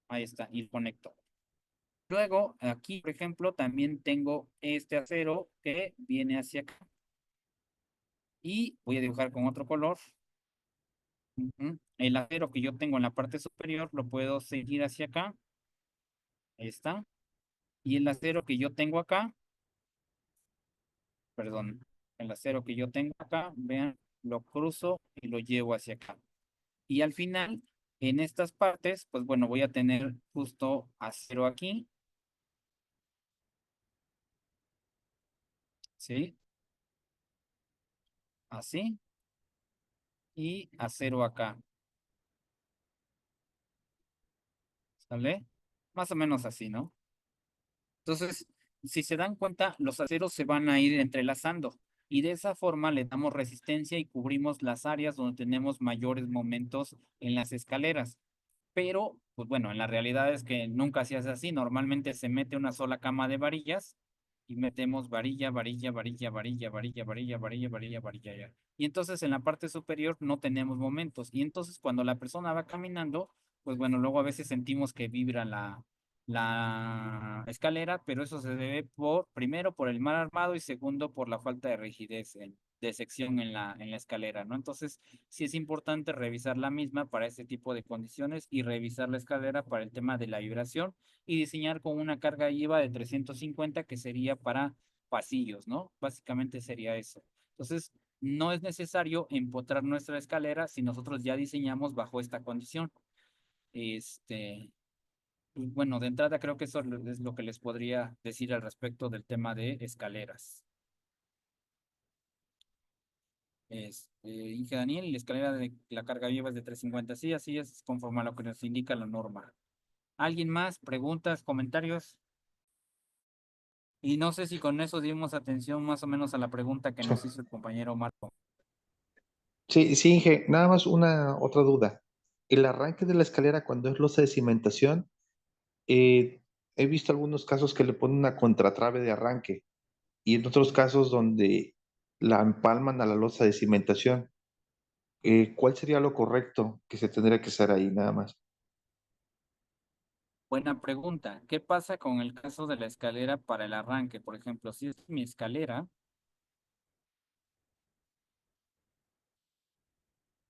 ahí está, y conecto. Luego, aquí, por ejemplo, también tengo este acero que viene hacia acá. Y voy a dibujar con otro color. Ujú. El acero que yo tengo en la parte superior lo puedo seguir hacia acá. Ahí está. Y el acero que yo tengo acá, perdón, el acero que yo tengo acá, vean, lo cruzo y lo llevo hacia acá. Y al final, En estas partes, pues bueno, voy a tener justo acero aquí, ¿sí? Así, y acero acá, ¿sale? Más o menos así, ¿no? Entonces, si se dan cuenta, los aceros se van a ir entrelazando y de esa forma le damos resistencia y cubrimos las áreas donde tenemos mayores momentos en las escaleras. Pero, pues bueno, en la realidad es que nunca se hace así. Normalmente se mete una sola cama de varillas y metemos varilla, varilla, varilla, varilla, varilla, varilla, varilla, varilla, varilla, ya. Y entonces en la parte superior no tenemos momentos. Y entonces cuando la persona va caminando, pues bueno, luego a veces sentimos que vibra la escalera, pero eso se debe primero por el mal armado y segundo por la falta de rigidez de sección en la escalera, ¿no? Entonces, sí es importante revisar la misma para este tipo de condiciones y revisar la escalera para el tema de la vibración y diseñar con una carga IVA de 350 que sería para pasillos, ¿no? Básicamente sería eso. Entonces, no es necesario empotrar nuestra escalera si nosotros ya diseñamos bajo esta condición. Este, y bueno, de entrada creo que eso es lo que les podría decir al respecto del tema de escaleras. Inge Daniel, la escalera de la carga viva es de 350. Sí, así es, conforme a lo que nos indica la norma. ¿Alguien más? ¿Preguntas? ¿Comentarios? Y no sé si con eso dimos atención más o menos a la pregunta que Sí, nos hizo el compañero Marco. sí, sí, Inge, nada más una otra duda. El arranque de la escalera cuando es losa de cimentación, eh, he visto algunos casos que le ponen una contratrave de arranque y en otros casos donde la empalman a la losa de cimentación. ¿Cuál sería lo correcto que se tendría que hacer ahí nada más? Buena pregunta. ¿Qué pasa con el caso de la escalera para el arranque? Por ejemplo, si es mi escalera,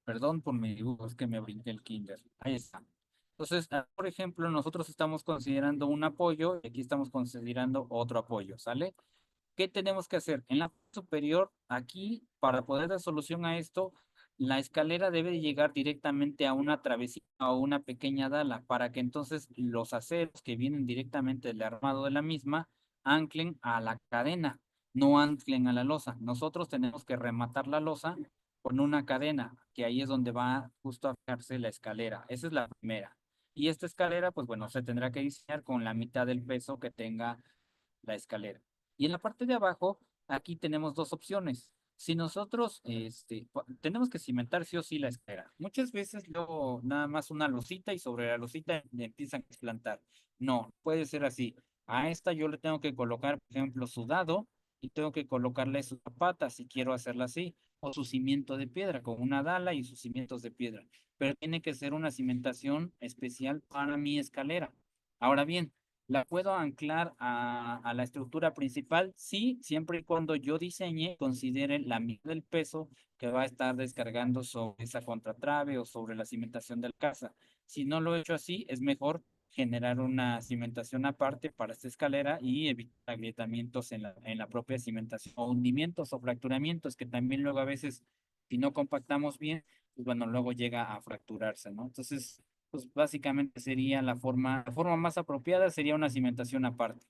perdón por mi dibujo, es que me brinqué el kinder. Ahí está. Entonces, por ejemplo, nosotros estamos considerando un apoyo y aquí estamos considerando otro apoyo, ¿sale? ¿Qué tenemos que hacer? En la superior, aquí, para poder dar solución a esto, la escalera debe llegar directamente a una travesía o una pequeña dala para que entonces los aceros que vienen directamente del armado de la misma anclen a la cadena, no anclen a la losa. Nosotros tenemos que rematar la losa con una cadena, que ahí es donde va justo a fijarse la escalera. Esa es la primera. Y esta escalera, pues bueno, se tendrá que diseñar con la mitad del peso que tenga la escalera. Y en la parte de abajo, aquí tenemos dos opciones. Si nosotros tenemos que cimentar sí o sí la escalera. Muchas veces luego nada más una losita y sobre la losita le empiezan a explantar. No, puede ser así. A esta yo le tengo que colocar, por ejemplo, su dado y tengo que colocarle su zapata si quiero hacerla así, o su cimiento de piedra con una dala y sus cimientos de piedra. Pero tiene que ser una cimentación especial para mi escalera. Ahora bien, ¿la puedo anclar a la estructura principal? Sí, siempre y cuando yo diseñe, considere la mitad del peso que va a estar descargando sobre esa contratrave o sobre la cimentación de la casa. Si no lo he hecho así, es mejor generar una cimentación aparte para esta escalera y evitar agrietamientos en la propia cimentación o hundimientos o fracturamientos que también luego a veces, si no compactamos bien, pues bueno, luego llega a fracturarse, ¿no? Entonces, pues básicamente sería la forma más apropiada sería una cimentación aparte.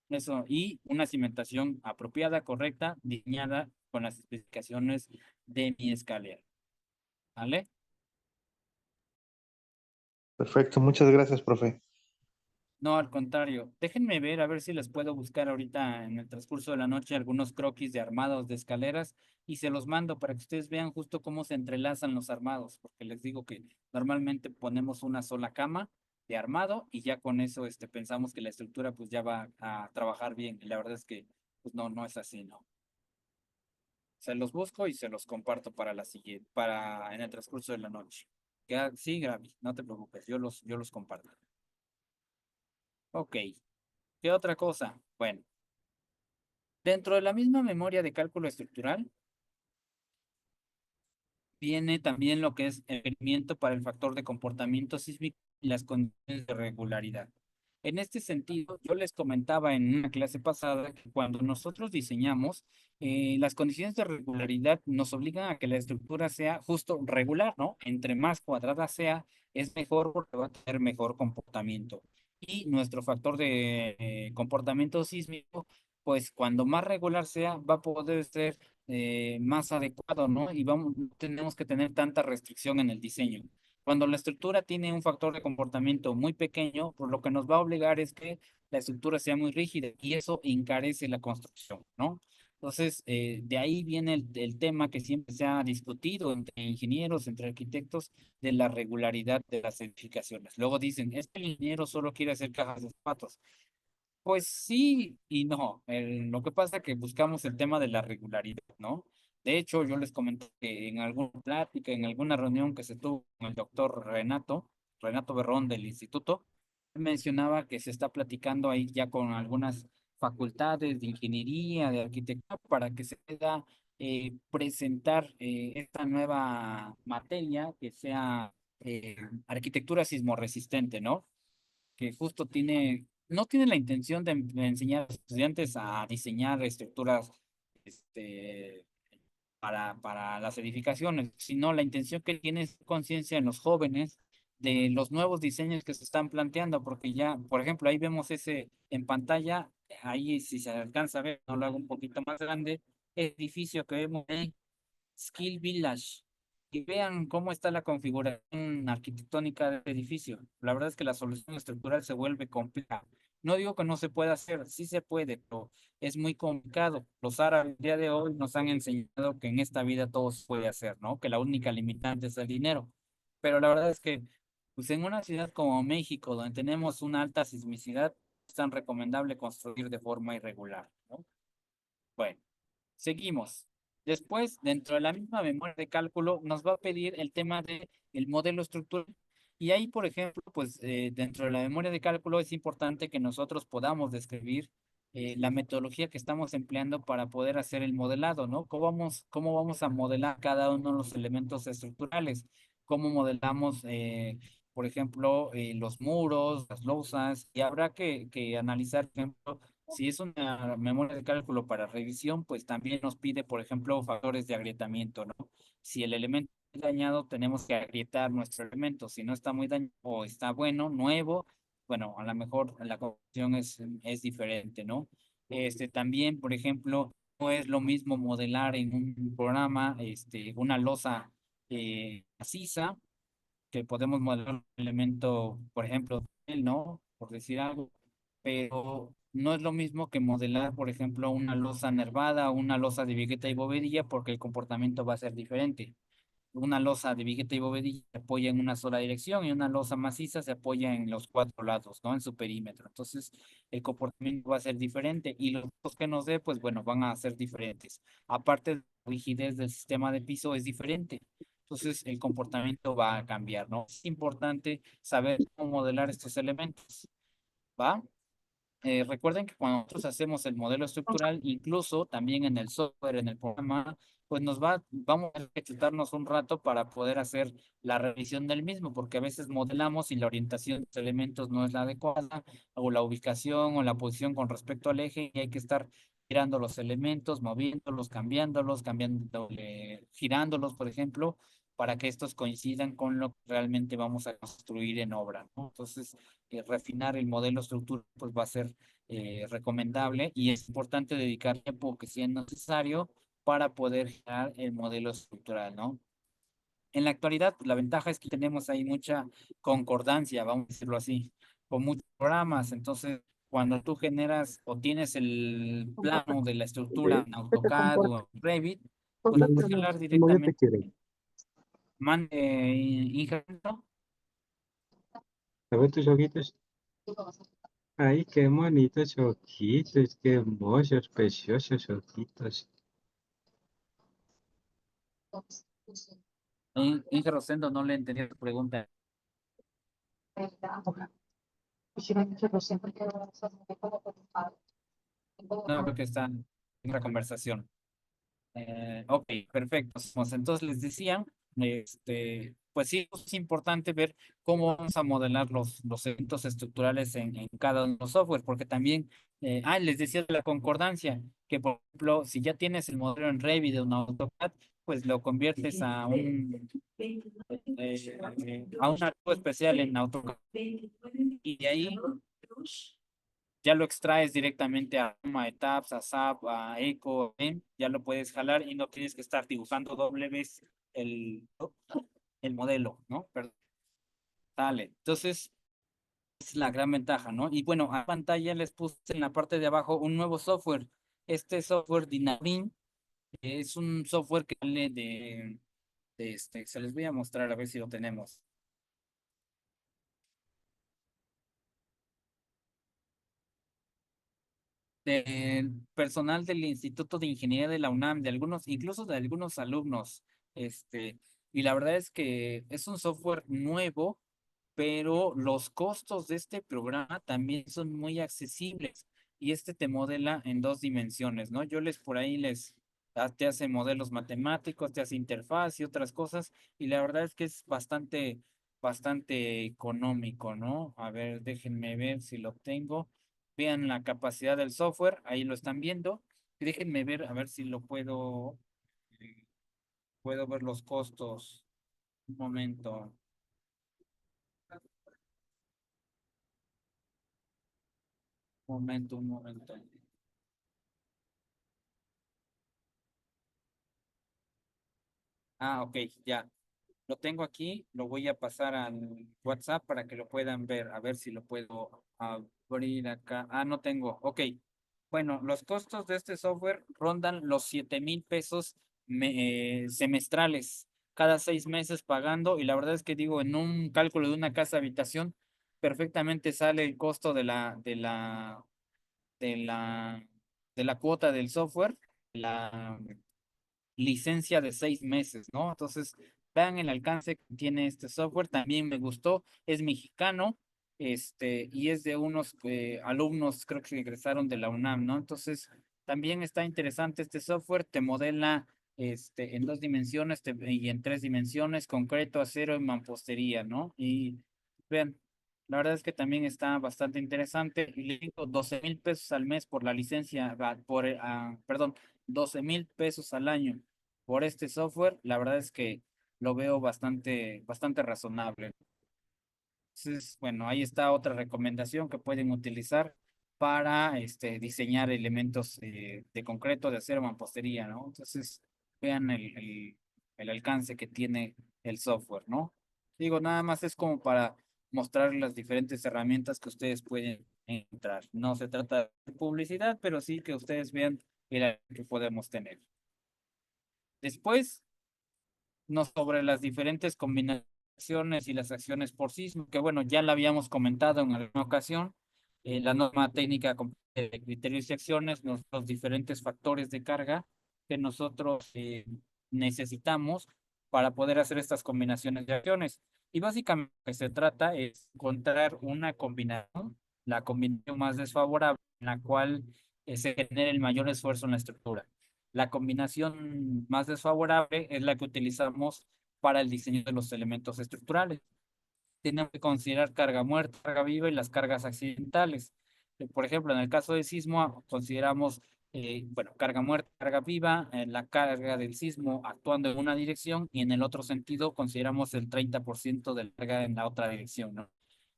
Eso, y una cimentación apropiada, correcta, diseñada con las especificaciones de mi escalera. ¿Vale? Perfecto, muchas gracias, profe. No, al contrario. Déjenme ver a ver si les puedo buscar ahorita en el transcurso de la noche algunos croquis de armados de escaleras y se los mando para que ustedes vean justo cómo se entrelazan los armados, porque les digo que normalmente ponemos una sola cama de armado y ya con eso pensamos que la estructura pues ya va a trabajar bien. Y la verdad es que pues no, no es así, ¿no? Se los busco y se los comparto para la siguiente, para en el transcurso de la noche. Sí, Gaby, no te preocupes, yo los comparto. Ok. ¿Qué otra cosa? Bueno, dentro de la misma memoria de cálculo estructural viene también lo que es el requerimiento para el factor de comportamiento sísmico y las condiciones de regularidad. En este sentido, yo les comentaba en una clase pasada que cuando nosotros diseñamos, las condiciones de regularidad nos obligan a que la estructura sea justo regular, ¿no? Entre más cuadrada sea, es mejor porque va a tener mejor comportamiento. Y nuestro factor de comportamiento sísmico, pues cuando más regular sea, va a poder ser más adecuado, ¿no? Y vamos, no tenemos que tener tanta restricción en el diseño. Cuando la estructura tiene un factor de comportamiento muy pequeño, pues lo que nos va a obligar es que la estructura sea muy rígida y eso encarece la construcción, ¿no? Entonces, de ahí viene el tema que siempre se ha discutido entre ingenieros, entre arquitectos, de la regularidad de las edificaciones. Luego dicen, es que el ingeniero solo quiere hacer cajas de zapatos. Pues sí y no. Lo que pasa es que buscamos el tema de la regularidad, ¿no? De hecho, yo les comenté que en alguna plática, en alguna reunión que se tuvo con el doctor Renato Berrón del instituto, mencionaba que se está platicando ahí ya con algunas facultades de ingeniería, de arquitectura, para que se pueda presentar esta nueva materia que sea arquitectura sismorresistente, ¿no? Que justo no tiene la intención de enseñar a los estudiantes a diseñar estructuras este, para las edificaciones, sino la intención que tiene es conciencia en los jóvenes de los nuevos diseños que se están planteando, porque ya, por ejemplo, ahí vemos ese en pantalla, ahí si se alcanza a ver, no lo hago un poquito más grande, edificio que vemos ahí, Skill Village, y vean cómo está la configuración arquitectónica del edificio. La verdad es que la solución estructural se vuelve compleja. No digo que no se pueda hacer, sí se puede, pero es muy complicado. Los árabes el día de hoy nos han enseñado que en esta vida todo se puede hacer, ¿no? Que la única limitante es el dinero. Pero la verdad es que, pues en una ciudad como México, donde tenemos una alta sismicidad, es tan recomendable construir de forma irregular, ¿no? Bueno. Seguimos. Después, dentro de la misma memoria de cálculo, nos va a pedir el tema de el modelo estructural. Y ahí, por ejemplo, pues dentro de la memoria de cálculo es importante que nosotros podamos describir la metodología que estamos empleando para poder hacer el modelado, ¿no? Cómo vamos a modelar cada uno de los elementos estructurales? ¿Cómo modelamos, por ejemplo, los muros, las losas? Y habrá que analizar, por ejemplo, si es una memoria de cálculo para revisión, pues también nos pide, por ejemplo, factores de agrietamiento, ¿no? Si el elemento está dañado, tenemos que agrietar nuestro elemento. Si no está muy dañado o está bueno, nuevo, bueno, a lo mejor la conclusión es diferente, ¿no? También, por ejemplo, no es lo mismo modelar en un programa, una losa maciza, que podemos modelar un elemento, por ejemplo, ¿no? Por decir algo, pero no es lo mismo que modelar, por ejemplo, una losa nervada o una losa de vigueta y bovedilla, porque el comportamiento va a ser diferente. Una losa de vigueta y bovedilla se apoya en una sola dirección y una losa maciza se apoya en los cuatro lados, ¿no? En su perímetro. Entonces, el comportamiento va a ser diferente y los datos que nos dé, pues bueno, van a ser diferentes. Aparte, la rigidez del sistema de piso es diferente. Entonces, el comportamiento va a cambiar, ¿no? Es importante saber cómo modelar estos elementos, ¿va? Recuerden que cuando nosotros hacemos el modelo estructural, incluso también en el software, en el programa, pues vamos a ejecutarnos un rato para poder hacer la revisión del mismo, porque a veces modelamos y la orientación de los elementos no es la adecuada, o la ubicación o la posición con respecto al eje, y hay que estar girando los elementos, moviéndolos, cambiándolos, girándolos, por ejemplo, para que estos coincidan con lo que realmente vamos a construir en obra, ¿no? Entonces, refinar el modelo estructural pues va a ser recomendable y es importante dedicar tiempo que sea necesario para poder generar el modelo estructural, ¿no? En la actualidad, pues, la ventaja es que tenemos ahí mucha concordancia, vamos a decirlo así, con muchos programas. Entonces, cuando tú generas o tienes el plano de la estructura en ¿Qué te AutoCAD comporta? o en Revit, pues No, puedes no, no, generar como yo te directamente. quiero. Ingeniero. A ver tus ojitos. Ay, qué bonitos ojitos, qué hermosos, preciosos ojitos. Inge Rosendo, no le entendí tu pregunta. No, creo que están en la conversación. Ok, perfecto. Entonces les decía pues sí, es importante ver cómo vamos a modelar los eventos estructurales en cada uno de los software, porque también, les decía de la concordancia, que por ejemplo, si ya tienes el modelo en Revit o en AutoCAD, pues lo conviertes a un archivo especial en AutoCAD y de ahí ya lo extraes directamente a Etaps, a SAP, a Eco, ya lo puedes jalar y no tienes que estar dibujando doble vez el modelo, ¿no? Perdón. Dale. Entonces, es la gran ventaja, ¿no? Y bueno, a pantalla les puse en la parte de abajo un nuevo software. Este software Dynavin es un software que sale se les voy a mostrar a ver si lo tenemos. Del personal del Instituto de Ingeniería de la UNAM, de algunos, incluso de algunos alumnos. Y la verdad es que es un software nuevo, pero los costos de este programa también son muy accesibles y este te modela en dos dimensiones, ¿no? Yo les por ahí te hace modelos matemáticos, te hace interfaz y otras cosas y la verdad es que es bastante económico, ¿no? A ver, déjenme ver si lo tengo. Vean la capacidad del software, ahí lo están viendo. Y déjenme ver, a ver si puedo ver los costos. Un momento. Un momento. Ah, ok, ya. Lo tengo aquí, lo voy a pasar al WhatsApp para que lo puedan ver. A ver si lo puedo abrir acá. Ah, no tengo. Ok. Bueno, los costos de este software rondan los 7,000 pesos semestrales, cada 6 meses pagando. Y la verdad es que digo, en un cálculo de una casa habitación, perfectamente sale el costo de la, de la cuota del software. La licencia de 6 meses, ¿no? Entonces, vean el alcance que tiene este software. También me gustó, es mexicano, y es de unos alumnos, creo que egresaron de la UNAM, ¿no? Entonces, también está interesante este software, te modela en 2 dimensiones y en 3 dimensiones, concreto, acero y mampostería, ¿no? Y vean, la verdad es que también está bastante interesante. Y le digo 12,000 pesos al mes por la licencia, perdón, 12,000 pesos al año por este software, la verdad es que lo veo bastante razonable. Entonces, bueno, ahí está otra recomendación que pueden utilizar para diseñar elementos de concreto, de acero, mampostería, ¿no? Entonces, vean el alcance que tiene el software, ¿no? Digo, nada más es como para mostrar las diferentes herramientas que ustedes pueden encontrar. No se trata de publicidad, pero sí que ustedes vean el alcance que podemos tener. Después, no sobre las diferentes combinaciones y las acciones por sismo, que bueno, ya la habíamos comentado en alguna ocasión, la norma técnica de criterios y acciones, los diferentes factores de carga que nosotros necesitamos para poder hacer estas combinaciones de acciones. Y básicamente lo que se trata es encontrar una combinación, la combinación más desfavorable, en la cual se genere el mayor esfuerzo en la estructura. La combinación más desfavorable es la que utilizamos para el diseño de los elementos estructurales. Tenemos que considerar carga muerta, carga viva y las cargas accidentales. Por ejemplo, en el caso del sismo, consideramos, bueno, carga muerta, carga viva, la carga del sismo actuando en una dirección y en el otro sentido consideramos el 30% de la carga en la otra dirección, ¿no?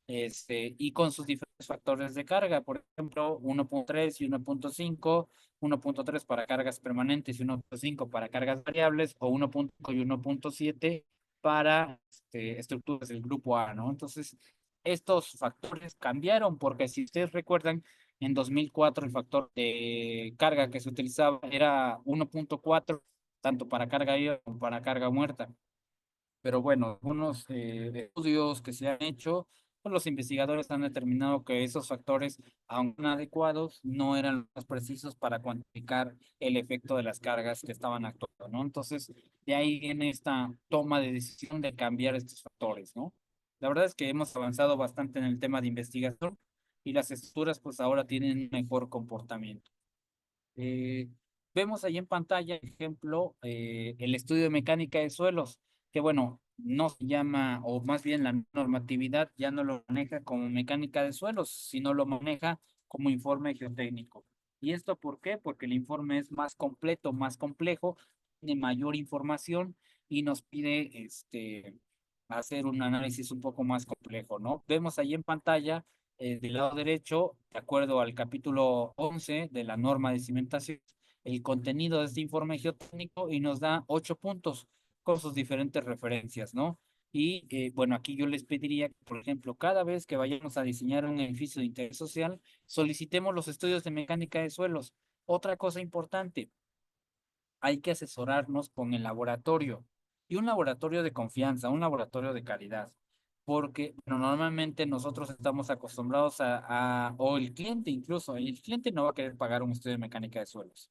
Y con sus diferentes factores de carga, por ejemplo, 1.3 y 1.5, 1.3 para cargas permanentes y 1.5 para cargas variables, o 1.5 y 1.7 para estructuras del grupo A, ¿no? Entonces, estos factores cambiaron porque si ustedes recuerdan, en 2004 el factor de carga que se utilizaba era 1.4, tanto para carga viva como para carga muerta. Pero bueno, algunos estudios que se han hecho, pues los investigadores han determinado que esos factores, aunque adecuados, no eran los más precisos para cuantificar el efecto de las cargas que estaban actuando, ¿no? Entonces, de ahí viene esta toma de decisión de cambiar estos factores, ¿no? La verdad es que hemos avanzado bastante en el tema de investigación y las estructuras, pues ahora tienen un mejor comportamiento. Eh, Vemos ahí en pantalla, ejemplo, el estudio de mecánica de suelos. que bueno, no se llama, o más bien la normatividad ya no lo maneja como mecánica de suelos, sino lo maneja como informe geotécnico. ¿Y esto por qué? Porque el informe es más completo, más complejo, de mayor información y nos pide hacer un análisis un poco más complejo, ¿no? Vemos ahí en pantalla, del lado derecho, de acuerdo al capítulo 11 de la norma de cimentación, el contenido de este informe geotécnico y nos da 8 puntos con sus diferentes referencias, ¿no? Y bueno, aquí yo les pediría que, por ejemplo, cada vez que vayamos a diseñar un edificio de interés social, solicitemos los estudios de mecánica de suelos. Otra cosa importante, hay que asesorarnos con el laboratorio y un laboratorio de confianza, un laboratorio de calidad, porque bueno, normalmente nosotros estamos acostumbrados o el cliente incluso, el cliente no va a querer pagar un estudio de mecánica de suelos,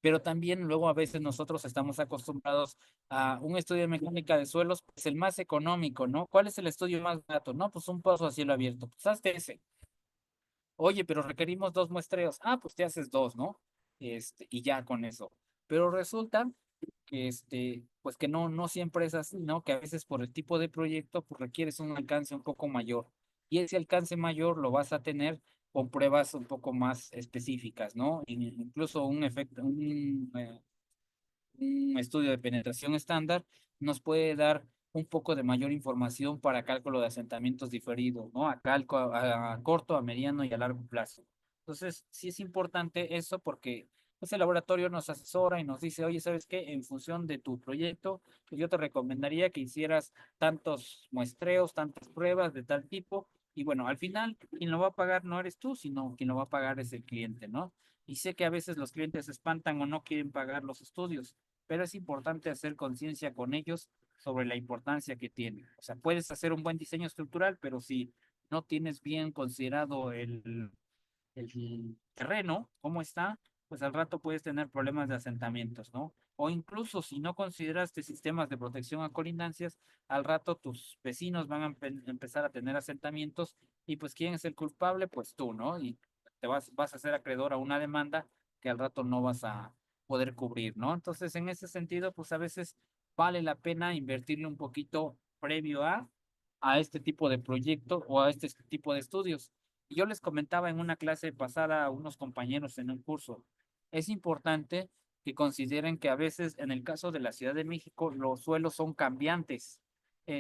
pero también luego a veces nosotros estamos acostumbrados a un estudio de mecánica de suelos, pues el más económico, ¿no? ¿Cuál es el estudio más barato? No, pues un pozo a cielo abierto, pues hazte ese. Oye, pero requerimos 2 muestreos. Ah, pues te haces 2, ¿no? Y ya con eso. Pero resulta que pues que no siempre es así, ¿no? Que a veces por el tipo de proyecto, pues requieres un alcance un poco mayor. Y ese alcance mayor lo vas a tener con pruebas un poco más específicas, ¿no? Incluso un efecto, un estudio de penetración estándar nos puede dar un poco de mayor información para cálculo de asentamientos diferidos, ¿no? A corto, a mediano y a largo plazo. Entonces, sí es importante eso porque pues, el laboratorio nos asesora y nos dice, oye, ¿sabes qué? En función de tu proyecto, pues, yo te recomendaría que hicieras tantos muestreos, tantas pruebas de tal tipo. Y bueno, al final, quien lo va a pagar no eres tú, sino quien lo va a pagar es el cliente, ¿no? Y sé que a veces los clientes se espantan o no quieren pagar los estudios, pero es importante hacer conciencia con ellos sobre la importancia que tiene. O sea, puedes hacer un buen diseño estructural, pero si no tienes bien considerado el terreno, cómo está, pues al rato puedes tener problemas de asentamientos, ¿no? O incluso si no consideraste sistemas de protección a colindancias, al rato tus vecinos van a empezar a tener asentamientos y pues ¿quién es el culpable? Pues tú, ¿no? Y vas a ser acreedor a una demanda que al rato no vas a poder cubrir, ¿no? Entonces, en ese sentido, pues a veces vale la pena invertirle un poquito previo a este tipo de proyecto o a este tipo de estudios. Y yo les comentaba en una clase pasada a unos compañeros en un curso, es importante que consideren que a veces en el caso de la Ciudad de México los suelos son cambiantes.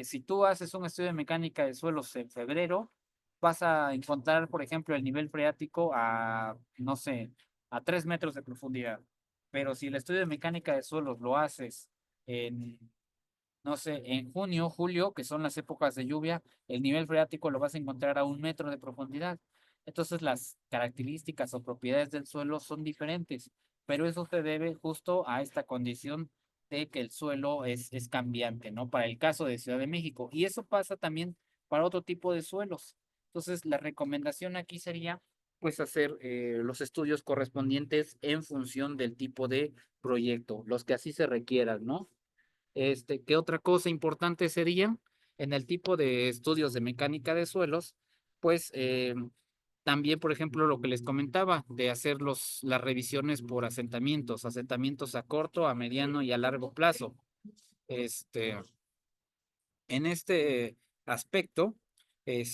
Si tú haces un estudio de mecánica de suelos en febrero, vas a encontrar, por ejemplo, el nivel freático a, no sé, a 3 metros de profundidad. Pero si el estudio de mecánica de suelos lo haces en no sé, en junio, julio, que son las épocas de lluvia, el nivel freático lo vas a encontrar a 1 metro de profundidad. Entonces las características o propiedades del suelo son diferentes, pero eso se debe justo a esta condición de que el suelo es cambiante, ¿no? Para el caso de Ciudad de México. Y eso pasa también para otro tipo de suelos. Entonces la recomendación aquí sería, pues, hacer los estudios correspondientes en función del tipo de proyecto, los que así se requieran, ¿no? ¿Qué otra cosa importante sería en el tipo de estudios de mecánica de suelos? Pues también, por ejemplo, lo que les comentaba, de hacer las revisiones por asentamientos a corto, a mediano y a largo plazo. Este, en este aspecto, el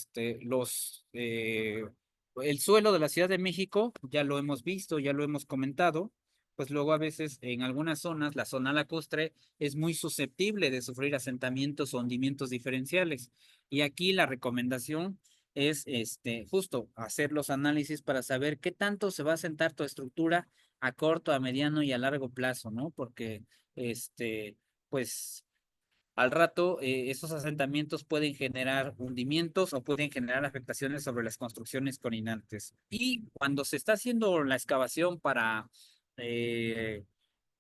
suelo de la Ciudad de México, ya lo hemos visto, ya lo hemos comentado, pues luego a veces en algunas zonas, la zona lacustre es muy susceptible de sufrir asentamientos o hundimientos diferenciales. Y aquí la recomendación es justo hacer los análisis para saber qué tanto se va a asentar tu estructura a corto, a mediano y a largo plazo, ¿no? Porque pues al rato, esos asentamientos pueden generar hundimientos o pueden generar afectaciones sobre las construcciones colindantes. Y cuando se está haciendo la excavación para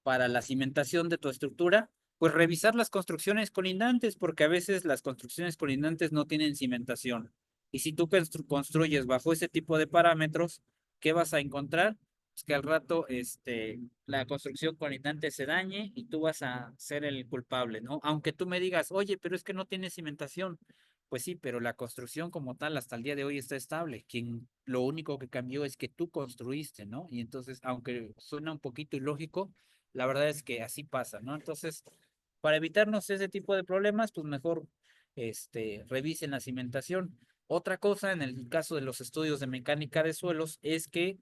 la cimentación de tu estructura, pues revisar las construcciones colindantes, porque a veces las construcciones colindantes no tienen cimentación. Y si tú construyes bajo ese tipo de parámetros, ¿qué vas a encontrar? Pues que al rato la construcción colindante se dañe y tú vas a ser el culpable, ¿no? Aunque tú me digas, oye, pero es que no tiene cimentación. Pues sí, pero la construcción como tal hasta el día de hoy está estable. Lo único que cambió es que tú construiste, ¿no? Y entonces, aunque suena un poquito ilógico, la verdad es que así pasa, ¿no? Entonces, Para evitarnos ese tipo de problemas, pues mejor revisen la cimentación. Otra cosa en el caso de los estudios de mecánica de suelos es que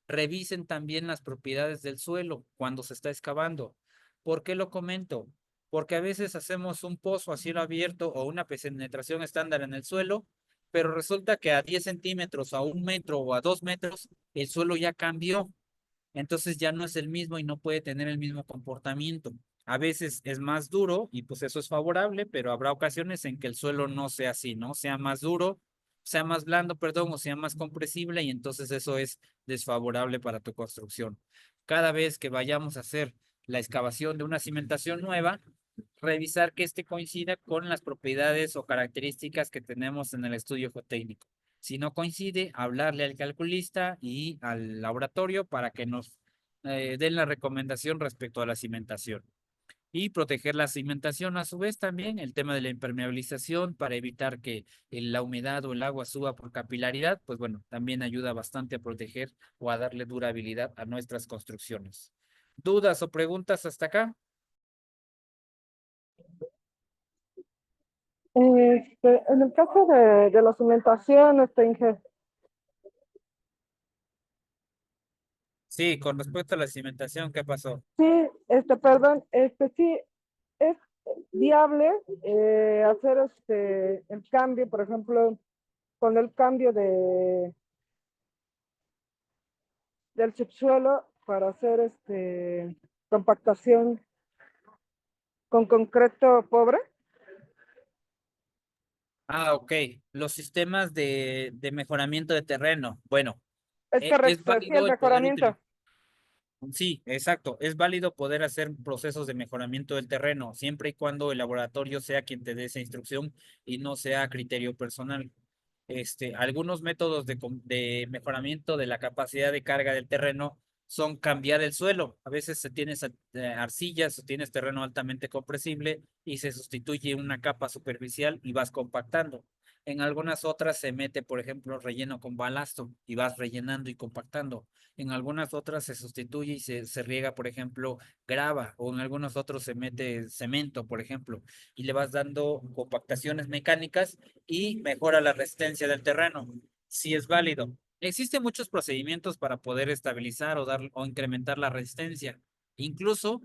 revisen también las propiedades del suelo cuando se está excavando. ¿Por qué lo comento? Porque a veces hacemos un pozo a cielo abierto o una penetración estándar en el suelo, pero resulta que a 10 centímetros, a 1 metro o a 2 metros, el suelo ya cambió. Entonces ya no es el mismo y no puede tener el mismo comportamiento. A veces es más duro y pues eso es favorable, pero habrá ocasiones en que el suelo no sea así, ¿no? Sea más duro, sea más blando, perdón, o sea más compresible y entonces eso es desfavorable para tu construcción. Cada vez que vayamos a hacer la excavación de una cimentación nueva, revisar que este coincida con las propiedades o características que tenemos en el estudio geotécnico. Si no coincide, hablarle al calculista y al laboratorio para que nos den la recomendación respecto a la cimentación. Y proteger la cimentación a su vez también, el tema de la impermeabilización para evitar que la humedad o el agua suba por capilaridad, pues bueno, también ayuda bastante a proteger o a darle durabilidad a nuestras construcciones. ¿Dudas o preguntas hasta acá? En el caso de la cimentación, Inge, Sí, con respecto a la cimentación, ¿qué pasó? sí, perdón, sí, es viable hacer el cambio, por ejemplo, con el cambio del subsuelo para hacer compactación con concreto pobre. Ah, ok. Los sistemas de mejoramiento de terreno. Bueno, Es es correcto, sí, el válido el poder mejoramiento. utilizar. Sí, exacto. Es válido poder hacer procesos de mejoramiento del terreno, siempre y cuando el laboratorio sea quien te dé esa instrucción y no sea a criterio personal. Algunos métodos de mejoramiento de la capacidad de carga del terreno son cambiar el suelo. A veces se tienes arcillas o tienes terreno altamente compresible y se sustituye una capa superficial y vas compactando. En algunas otras se mete, por ejemplo, relleno con balasto y vas rellenando y compactando. En algunas otras se sustituye y se riega, por ejemplo, grava, o en algunos otros se mete cemento, por ejemplo, y le vas dando compactaciones mecánicas y mejora la resistencia del terreno. Si es válido. Existen muchos procedimientos para poder estabilizar o dar o incrementar la resistencia. Incluso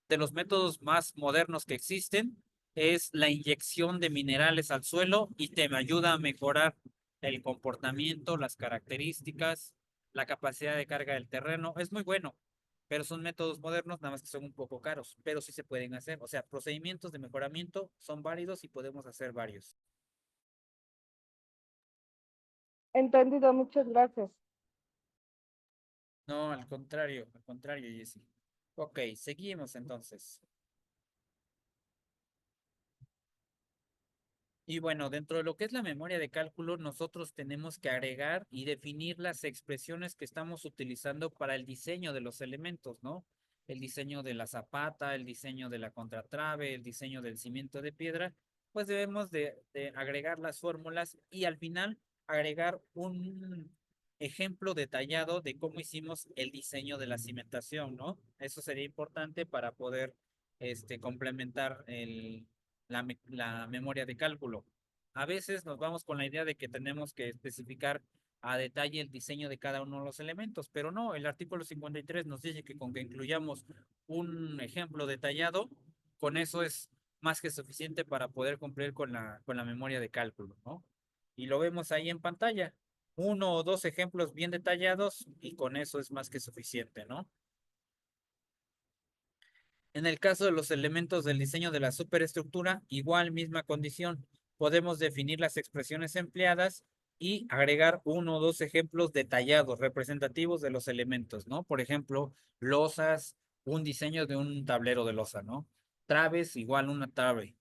de los métodos más modernos que existen es la inyección de minerales al suelo y te ayuda a mejorar el comportamiento, las características, la capacidad de carga del terreno. Es muy bueno, pero son métodos modernos, nada más que son un poco caros, pero sí se pueden hacer. O sea, procedimientos de mejoramiento son válidos y podemos hacer varios. Entendido, muchas gracias. No, al contrario, Jessy. Ok, seguimos entonces. Y bueno, dentro de lo que es la memoria de cálculo, nosotros tenemos que agregar y definir las expresiones que estamos utilizando para el diseño de los elementos, ¿no? El diseño de la zapata, el diseño de la contratrave, el diseño del cimiento de piedra, pues debemos de agregar las fórmulas y al final agregar un ejemplo detallado de cómo hicimos el diseño de la cimentación, ¿no? Eso sería importante para poder complementar la memoria de cálculo. A veces nos vamos con la idea de que tenemos que especificar a detalle el diseño de cada uno de los elementos, pero no, el artículo 53 nos dice que con que incluyamos un ejemplo detallado, con eso es más que suficiente para poder cumplir con la memoria de cálculo, ¿no? Y lo vemos ahí en pantalla, 1 o 2 ejemplos bien detallados y con eso es más que suficiente, ¿no? En el caso de los elementos del diseño de la superestructura, igual misma condición. Podemos definir las expresiones empleadas y agregar 1 o 2 ejemplos detallados, representativos de los elementos, ¿no? Por ejemplo, losas, un diseño de un tablero de losa, ¿no? Traves igual una trave,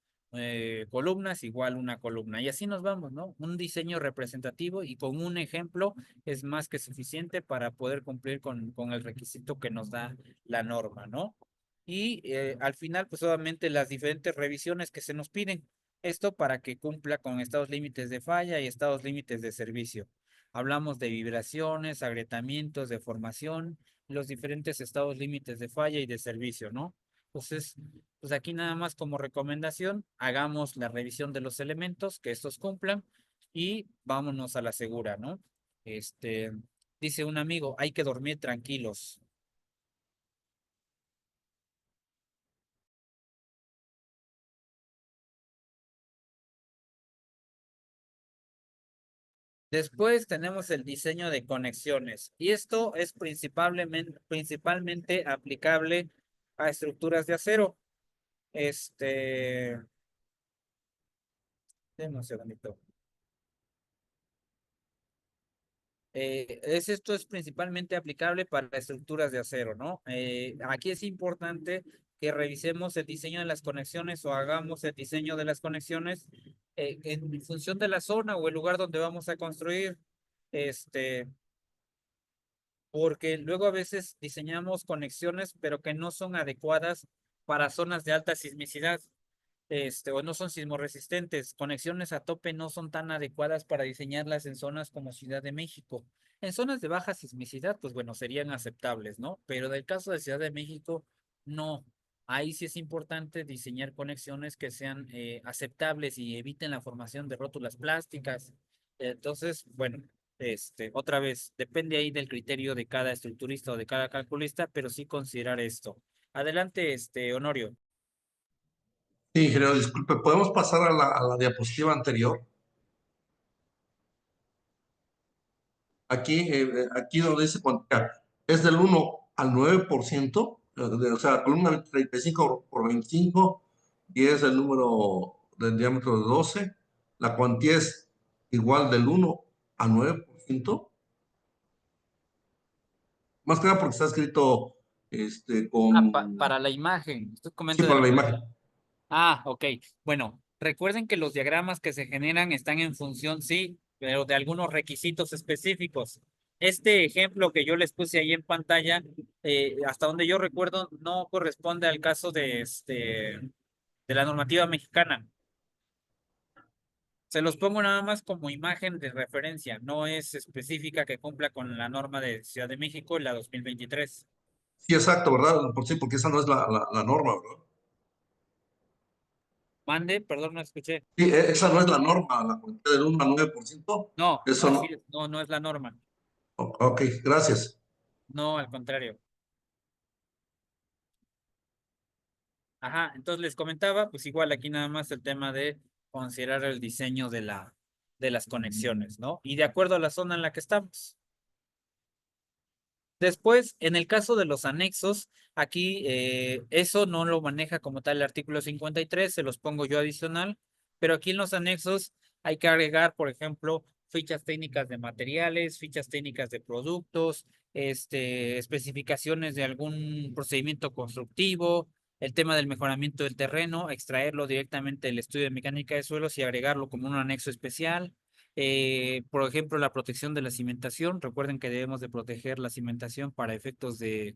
columnas igual una columna. Y así nos vamos, ¿no? Un diseño representativo y con un ejemplo es más que suficiente para poder cumplir con el requisito que nos da la norma, ¿no? Y al final, pues obviamente las diferentes revisiones que se nos piden. Esto para que cumpla con estados límites de falla y estados límites de servicio. Hablamos de vibraciones, agrietamientos, deformación, los diferentes estados límites de falla y de servicio, ¿no? Entonces, pues aquí nada más como recomendación, hagamos la revisión de los elementos, que estos cumplan y vámonos a la segura, ¿no? Dice un amigo, hay que dormir tranquilos. Después tenemos el diseño de conexiones y esto es principalmente aplicable a estructuras de acero. Denme un segundito. Esto es principalmente aplicable para estructuras de acero, ¿no? Aquí es importante que revisemos el diseño de las conexiones o hagamos el diseño de las conexiones en función de la zona o el lugar donde vamos a construir. Porque luego a veces diseñamos conexiones, pero que no son adecuadas para zonas de alta sismicidad, o no son sismoresistentes. Conexiones a tope no son tan adecuadas para diseñarlas en zonas como Ciudad de México. En zonas de baja sismicidad, pues bueno, serían aceptables, ¿no? Pero del caso de Ciudad de México, no. Ahí sí es importante diseñar conexiones que sean aceptables y eviten la formación de rótulas plásticas. Entonces, bueno, otra vez, depende ahí del criterio de cada estructurista o de cada calculista, pero sí considerar esto. Adelante, Honorio. Sí, ingeniero, disculpe, ¿podemos pasar a la diapositiva anterior? Aquí donde dice cuantía, es del 1 al 9%, o sea, columna 35 por 25, y es el número del diámetro de 12. La cuantía es igual del 1 al 9%. Más que nada porque está escrito con... Para la imagen, usted Sí, comenta de para la la imagen. imagen. Ok. Bueno, recuerden que los diagramas que se generan están en función, sí, pero de algunos requisitos específicos. Este ejemplo que yo les puse ahí en pantalla, hasta donde yo recuerdo, no corresponde al caso de la normativa mexicana. Se los pongo nada más como imagen de referencia, no es específica que cumpla con la norma de Ciudad de México, la 2023. Sí, exacto, ¿verdad? Por sí, porque esa no es la norma, ¿verdad? Mande, perdón, no escuché. Sí, esa no es la norma, la cuantía del 1 al 9%. No, Eso así no. es, no, no es la norma. Ok, gracias. No, al contrario. Ajá, entonces les comentaba, pues igual aquí nada más el tema de considerar el diseño de las conexiones, ¿no? Y de acuerdo a la zona en la que estamos. Después, en el caso de los anexos, aquí eso no lo maneja como tal el artículo 53, se los pongo yo adicional, pero aquí en los anexos hay que agregar, por ejemplo, fichas técnicas de materiales, fichas técnicas de productos, especificaciones de algún procedimiento constructivo, el tema del mejoramiento del terreno, extraerlo directamente del estudio de mecánica de suelos y agregarlo como un anexo especial. Por ejemplo, la protección de la cimentación. Recuerden que debemos de proteger la cimentación para efectos de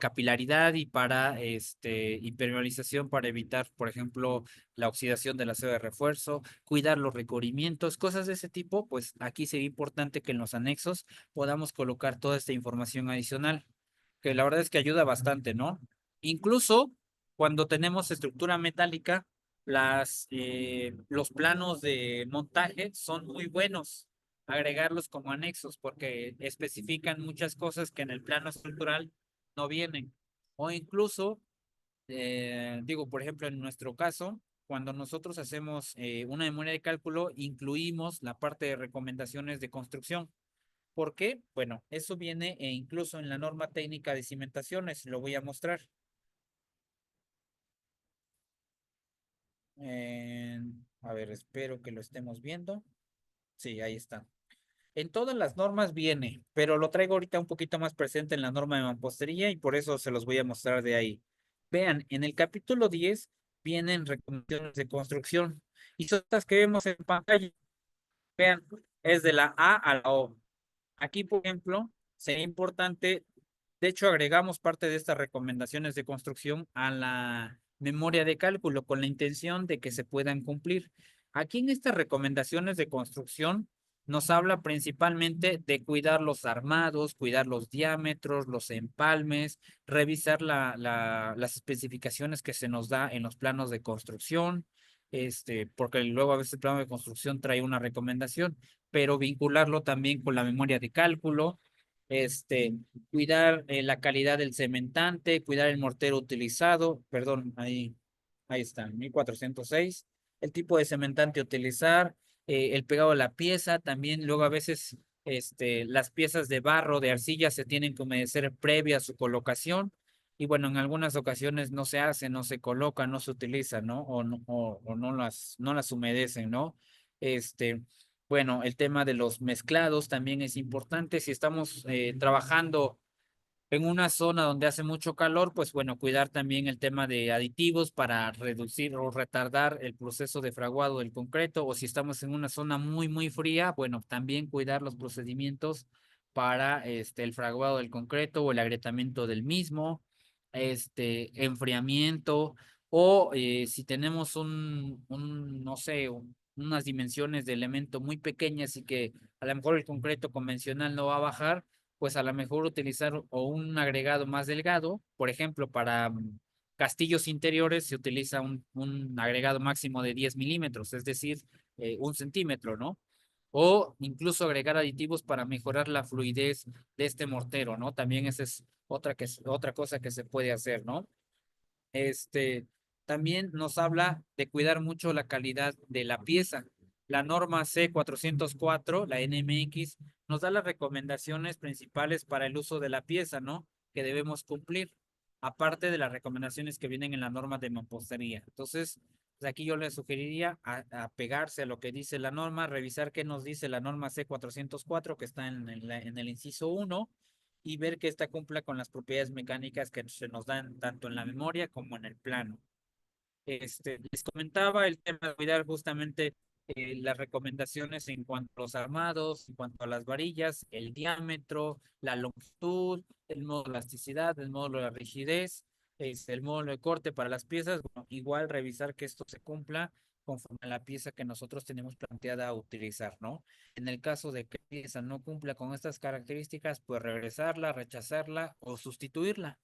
capilaridad y para impermeabilización para evitar, por ejemplo, la oxidación del acero de refuerzo, cuidar los recubrimientos, cosas de ese tipo. Pues aquí sería importante que en los anexos podamos colocar toda esta información adicional, que la verdad es que ayuda bastante, ¿no? Incluso cuando tenemos estructura metálica, los planos de montaje son muy buenos agregarlos como anexos porque especifican muchas cosas que en el plano estructural no vienen. O incluso, digo, por ejemplo, en nuestro caso, cuando nosotros hacemos una memoria de cálculo, incluimos la parte de recomendaciones de construcción. ¿Por qué? Bueno, eso viene incluso en la norma técnica de cimentaciones, lo voy a mostrar. A ver, espero que lo estemos viendo. Sí, ahí está. En todas las normas viene, pero lo traigo ahorita un poquito más presente en la norma de mampostería y por eso se los voy a mostrar de ahí. Vean, en el capítulo 10 vienen recomendaciones de construcción y son estas que vemos en pantalla. Vean, es de la A a la O. Aquí, por ejemplo, sería importante, de hecho, agregamos parte de estas recomendaciones de construcción a la memoria de cálculo con la intención de que se puedan cumplir. Aquí en estas recomendaciones de construcción nos habla principalmente de cuidar los armados, cuidar los diámetros, los empalmes, revisar las especificaciones que se nos da en los planos de construcción, porque luego a veces el plano de construcción trae una recomendación, pero vincularlo también con la memoria de cálculo, cuidar la calidad del cementante, cuidar el mortero utilizado, perdón, ahí está, 1406, el tipo de cementante a utilizar, el pegado de la pieza, también luego a veces las piezas de barro, de arcilla se tienen que humedecer previa a su colocación y bueno, en algunas ocasiones no se hace, no se coloca, no se utiliza, ¿no? O no las humedecen, ¿no? Bueno, el tema de los mezclados también es importante. Si estamos trabajando en una zona donde hace mucho calor, pues bueno, cuidar también el tema de aditivos para reducir o retardar el proceso de fraguado del concreto, o si estamos en una zona muy, muy fría, bueno, también cuidar los procedimientos para el fraguado del concreto o el agrietamiento del mismo, enfriamiento, o si tenemos no sé, unas dimensiones de elemento muy pequeñas y que a lo mejor el concreto convencional no va a bajar, pues a lo mejor utilizar o un agregado más delgado, por ejemplo, para castillos interiores se utiliza un agregado máximo de 10 milímetros, es decir, 1 centímetro, ¿no? O incluso agregar aditivos para mejorar la fluidez de este mortero, ¿no? También esa es otra cosa que se puede hacer, ¿no? También nos habla de cuidar mucho la calidad de la pieza. La norma C404, la NMX, nos da las recomendaciones principales para el uso de la pieza, ¿no? Que debemos cumplir, aparte de las recomendaciones que vienen en la norma de mampostería. Entonces, pues aquí yo le sugeriría pegarse a lo que dice la norma, revisar qué nos dice la norma C404, que está en el inciso 1, y ver que ésta cumpla con las propiedades mecánicas que se nos dan tanto en la memoria como en el plano. Les comentaba el tema de cuidar justamente las recomendaciones en cuanto a los armados, en cuanto a las varillas, el diámetro, la longitud, el módulo de elasticidad, el módulo de la rigidez, el módulo de corte para las piezas. Bueno, igual revisar que esto se cumpla conforme a la pieza que nosotros tenemos planteada utilizar, ¿no? En el caso de que la pieza no cumpla con estas características, pues regresarla, rechazarla o sustituirla.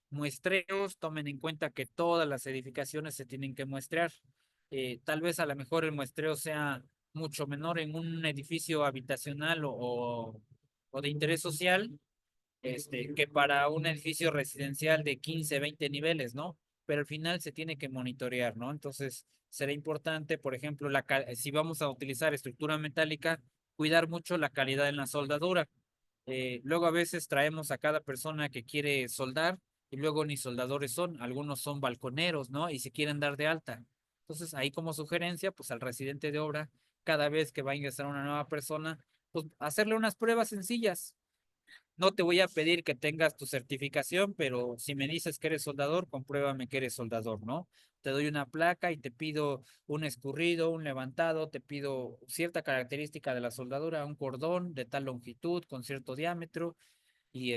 Muestreos, tomen en cuenta que todas las edificaciones se tienen que muestrear. Tal vez a lo mejor el muestreo sea mucho menor en un edificio habitacional o de interés social, que para un edificio residencial de 15, 20 niveles, ¿no? Pero al final se tiene que monitorear, ¿no? Entonces, será importante, por ejemplo, si vamos a utilizar estructura metálica, cuidar mucho la calidad en la soldadura. Luego a veces traemos a cada persona que quiere soldar y luego ni soldadores son, algunos son balconeros, ¿no? Y se quieren dar de alta. Entonces, ahí como sugerencia, pues al residente de obra, cada vez que va a ingresar una nueva persona, pues hacerle unas pruebas sencillas. No te voy a pedir que tengas tu certificación, pero si me dices que eres soldador, compruébame que eres soldador, ¿no? Te doy una placa y te pido un escurrido, un levantado, te pido cierta característica de la soldadura, un cordón de tal longitud con cierto diámetro y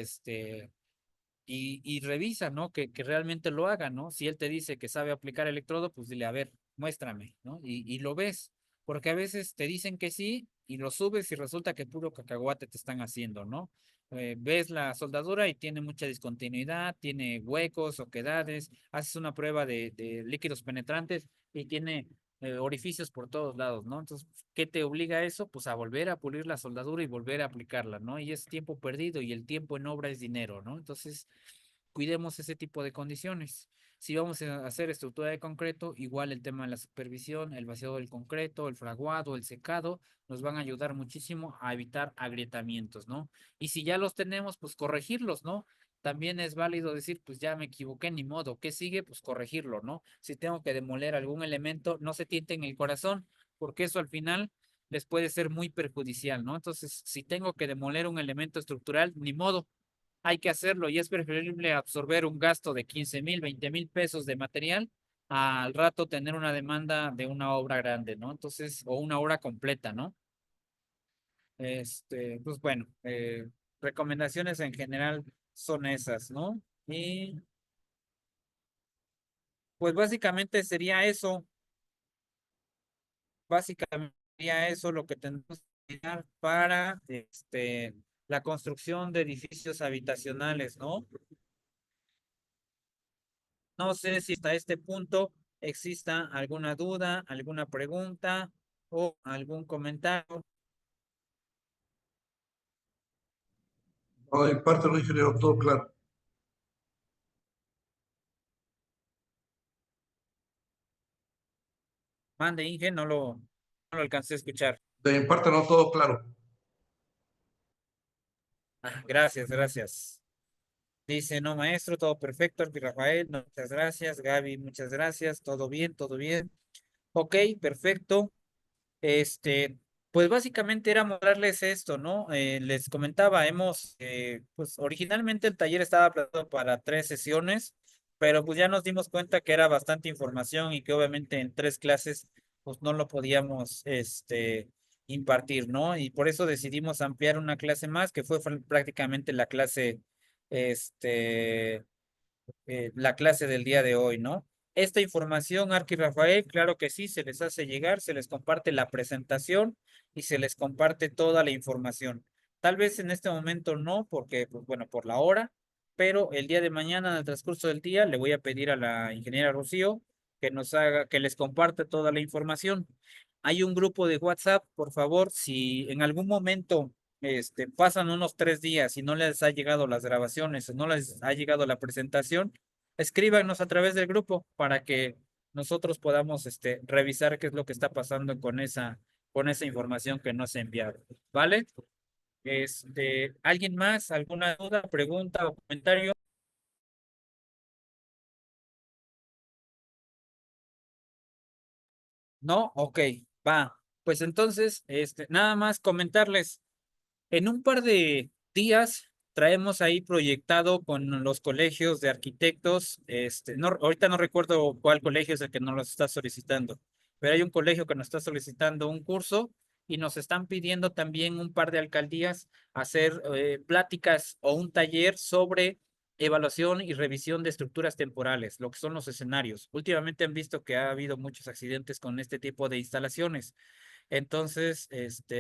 y revisa, ¿no? Que realmente lo haga, ¿no? Si él te dice que sabe aplicar electrodo, pues dile, a ver, muéstrame, ¿no? Y lo ves, porque a veces te dicen que sí y lo subes y resulta que puro cacahuate te están haciendo, ¿no? Ves la soldadura y tiene mucha discontinuidad, tiene huecos, oquedades, haces una prueba de líquidos penetrantes y tiene orificios por todos lados, ¿no? Entonces, ¿qué te obliga a eso? Pues a volver a pulir la soldadura y volver a aplicarla, ¿no? Y es tiempo perdido y el tiempo en obra es dinero, ¿no? Entonces, cuidemos ese tipo de condiciones. Si vamos a hacer estructura de concreto, igual el tema de la supervisión, el vaciado del concreto, el fraguado, el secado, nos van a ayudar muchísimo a evitar agrietamientos, ¿no? Y si ya los tenemos, pues corregirlos, ¿no? También es válido decir, pues ya me equivoqué, ni modo. ¿Qué sigue? Pues corregirlo, ¿no? Si tengo que demoler algún elemento, no se tienten el corazón, porque eso al final les puede ser muy perjudicial, ¿no? Entonces, si tengo que demoler un elemento estructural, ni modo, hay que hacerlo y es preferible absorber un gasto de 15,000, 20,000 pesos de material al rato tener una demanda de una obra grande, ¿no? Entonces, o una obra completa, ¿no? Pues bueno, recomendaciones en general son esas, ¿no? Y pues básicamente sería eso, básicamente. sería eso lo que tenemos que mirar para la construcción de edificios habitacionales, ¿no? No sé si hasta este punto exista alguna duda, alguna pregunta o algún comentario. No, de mi parte, no, ingeniero, todo claro. Mande, Inge, no lo alcancé a escuchar. De mi parte, no, todo claro. Gracias, gracias. Dice, no, maestro, todo perfecto. Arqui Rafael, no, muchas gracias. Gaby, muchas gracias. Todo bien, todo bien. Ok, perfecto. Pues básicamente era mostrarles esto, ¿no? Les comentaba, pues originalmente el taller estaba planeado para 3 sesiones, pero pues ya nos dimos cuenta que era bastante información y que obviamente en 3 clases, pues no lo podíamos, impartir, ¿no? Y por eso decidimos ampliar una clase más, que fue prácticamente este, la clase del día de hoy, ¿no? Esta información, Arqui Rafael, claro que sí, se les hace llegar, se les comparte la presentación y se les comparte toda la información. Tal vez en este momento no, porque, pues bueno, por la hora, pero el día de mañana, en el transcurso del día, le voy a pedir a la ingeniera Rocío que les comparte toda la información. Hay un grupo de WhatsApp, por favor, si en algún momento pasan unos 3 días y no les ha llegado las grabaciones o no les ha llegado la presentación, escríbanos a través del grupo para que nosotros podamos revisar qué es lo que está pasando con esa información que nos ha enviado. ¿Vale? ¿Alguien más? ¿Alguna duda, pregunta o comentario? ¿No? Ok, va. Pues entonces, nada más comentarles. En un par de días traemos ahí proyectado con los colegios de arquitectos, no, ahorita no recuerdo cuál colegio es el que nos lo está solicitando, pero hay un colegio que nos está solicitando un curso y nos están pidiendo también un par de alcaldías hacer pláticas o un taller sobre evaluación y revisión de estructuras temporales, lo que son los escenarios. Últimamente han visto que ha habido muchos accidentes con este tipo de instalaciones. Entonces,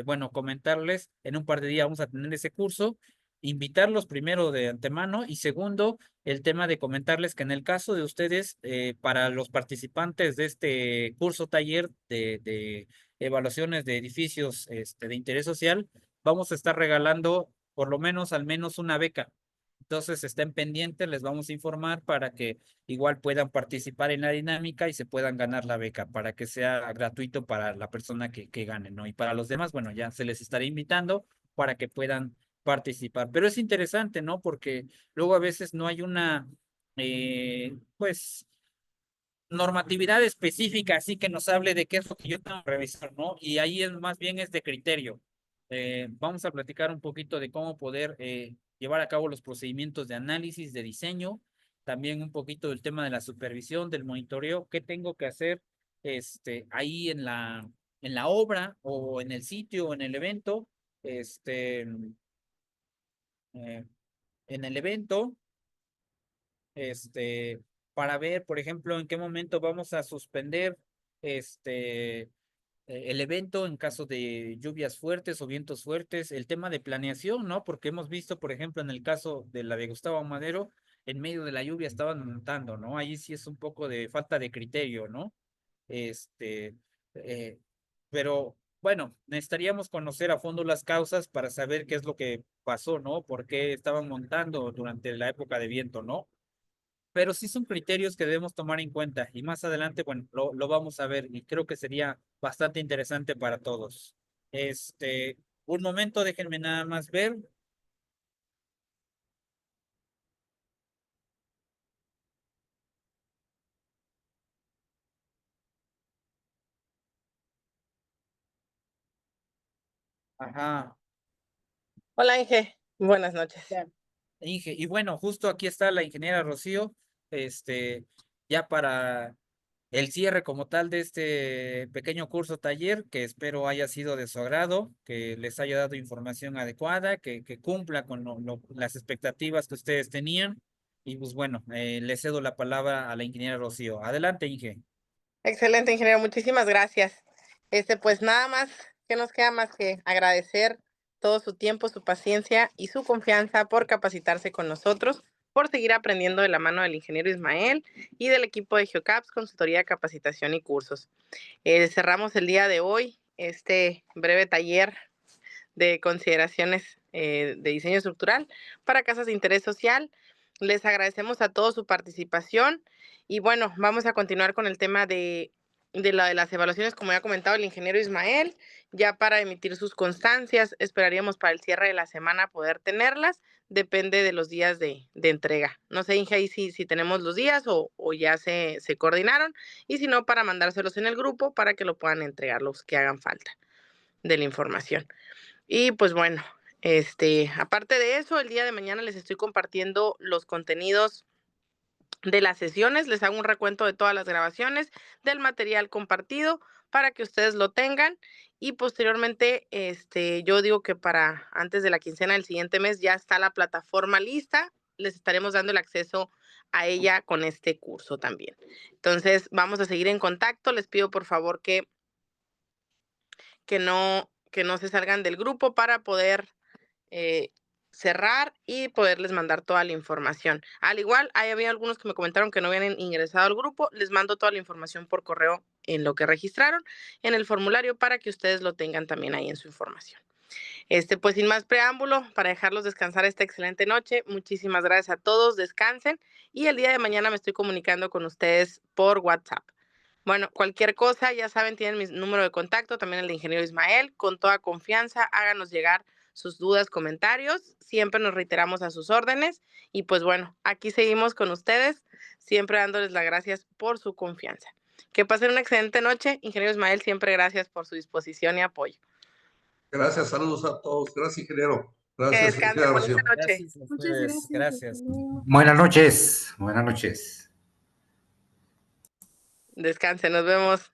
bueno, comentarles, en un par de días vamos a tener ese curso, invitarlos primero de antemano y segundo, el tema de comentarles que en el caso de ustedes, para los participantes de este curso taller de evaluaciones de edificios de interés social, vamos a estar regalando por lo menos al menos una beca. Entonces estén pendientes, les vamos a informar para que igual puedan participar en la dinámica y se puedan ganar la beca para que sea gratuito para la persona que gane, ¿no? Y para los demás, bueno, ya se les estará invitando para que puedan participar. Pero es interesante, ¿no? Porque luego a veces no hay una, pues, normatividad específica, así que nos hable de qué es lo que yo tengo que revisar, ¿no? Y ahí es más bien es de criterio. Vamos a platicar un poquito de cómo poder llevar a cabo los procedimientos de análisis, de diseño, también un poquito del tema de la supervisión, del monitoreo, qué tengo que hacer ahí en la obra o en el sitio o en el evento, eh, en el evento, este, para ver, por ejemplo, en qué momento vamos a suspender el evento en caso de lluvias fuertes o vientos fuertes, el tema de planeación, ¿no? Porque hemos visto, por ejemplo, en el caso de la de Gustavo Madero, en medio de la lluvia estaban montando, ¿no? Ahí sí es un poco de falta de criterio, ¿no? Este, eh, pero bueno, necesitaríamos conocer a fondo las causas para saber qué es lo que pasó, ¿no? ¿Por qué estaban montando durante la época de viento, ¿no? Pero sí son criterios que debemos tomar en cuenta y más adelante, bueno, lo vamos a ver y creo que sería bastante interesante para todos. Un momento, déjenme nada más ver. Ajá. Hola Inge, buenas noches. Inge, y bueno, justo aquí está la ingeniera Rocío, ya para el cierre como tal de este pequeño curso taller, que espero haya sido de su agrado, que les haya dado información adecuada, que cumpla con las expectativas que ustedes tenían. Y pues bueno, le cedo la palabra a la ingeniera Rocío. Adelante, Inge. Excelente ingeniero, muchísimas gracias. Pues nada más que nos queda más que agradecer todo su tiempo, su paciencia y su confianza por capacitarse con nosotros, por seguir aprendiendo de la mano del ingeniero Ismael y del equipo de Geocaps, Consultoría, Capacitación y Cursos. Cerramos el día de hoy este breve taller de consideraciones de diseño estructural para casas de interés social. Les agradecemos a todos su participación y bueno, vamos a continuar con el tema de las evaluaciones, como ya ha comentado el ingeniero Ismael, ya para emitir sus constancias. Esperaríamos para el cierre de la semana poder tenerlas, depende de los días de entrega. No sé, Inge, ahí si tenemos los días o ya se coordinaron, y si no, para mandárselos en el grupo para que lo puedan entregar los que hagan falta de la información. Y pues bueno, aparte de eso, el día de mañana les estoy compartiendo los contenidos de las sesiones, les hago un recuento de todas las grabaciones, del material compartido para que ustedes lo tengan, y posteriormente, yo digo que para antes de la quincena del siguiente mes ya está la plataforma lista, les estaremos dando el acceso a ella con este curso también. Entonces, vamos a seguir en contacto, les pido por favor que no se salgan del grupo para poder cerrar y poderles mandar toda la información. Al igual, había algunos que me comentaron que no habían ingresado al grupo, les mando toda la información por correo en lo que registraron en el formulario para que ustedes lo tengan también ahí en su información. Pues sin más preámbulo, para dejarlos descansar esta excelente noche, muchísimas gracias a todos, descansen, y el día de mañana me estoy comunicando con ustedes por WhatsApp. Bueno, cualquier cosa, ya saben, tienen mi número de contacto, también el de ingeniero Ismael, con toda confianza, háganos llegar sus dudas, comentarios, siempre nos reiteramos a sus órdenes, y pues bueno, aquí seguimos con ustedes, siempre dándoles las gracias por su confianza. Que pasen una excelente noche, ingeniero Ismael, siempre gracias por su disposición y apoyo. Gracias, saludos a todos. Gracias, ingeniero. Que Gracias. descansen, bonita noche. Gracias a ustedes, gracias. Buenas noches, buenas noches. Descansen, nos vemos.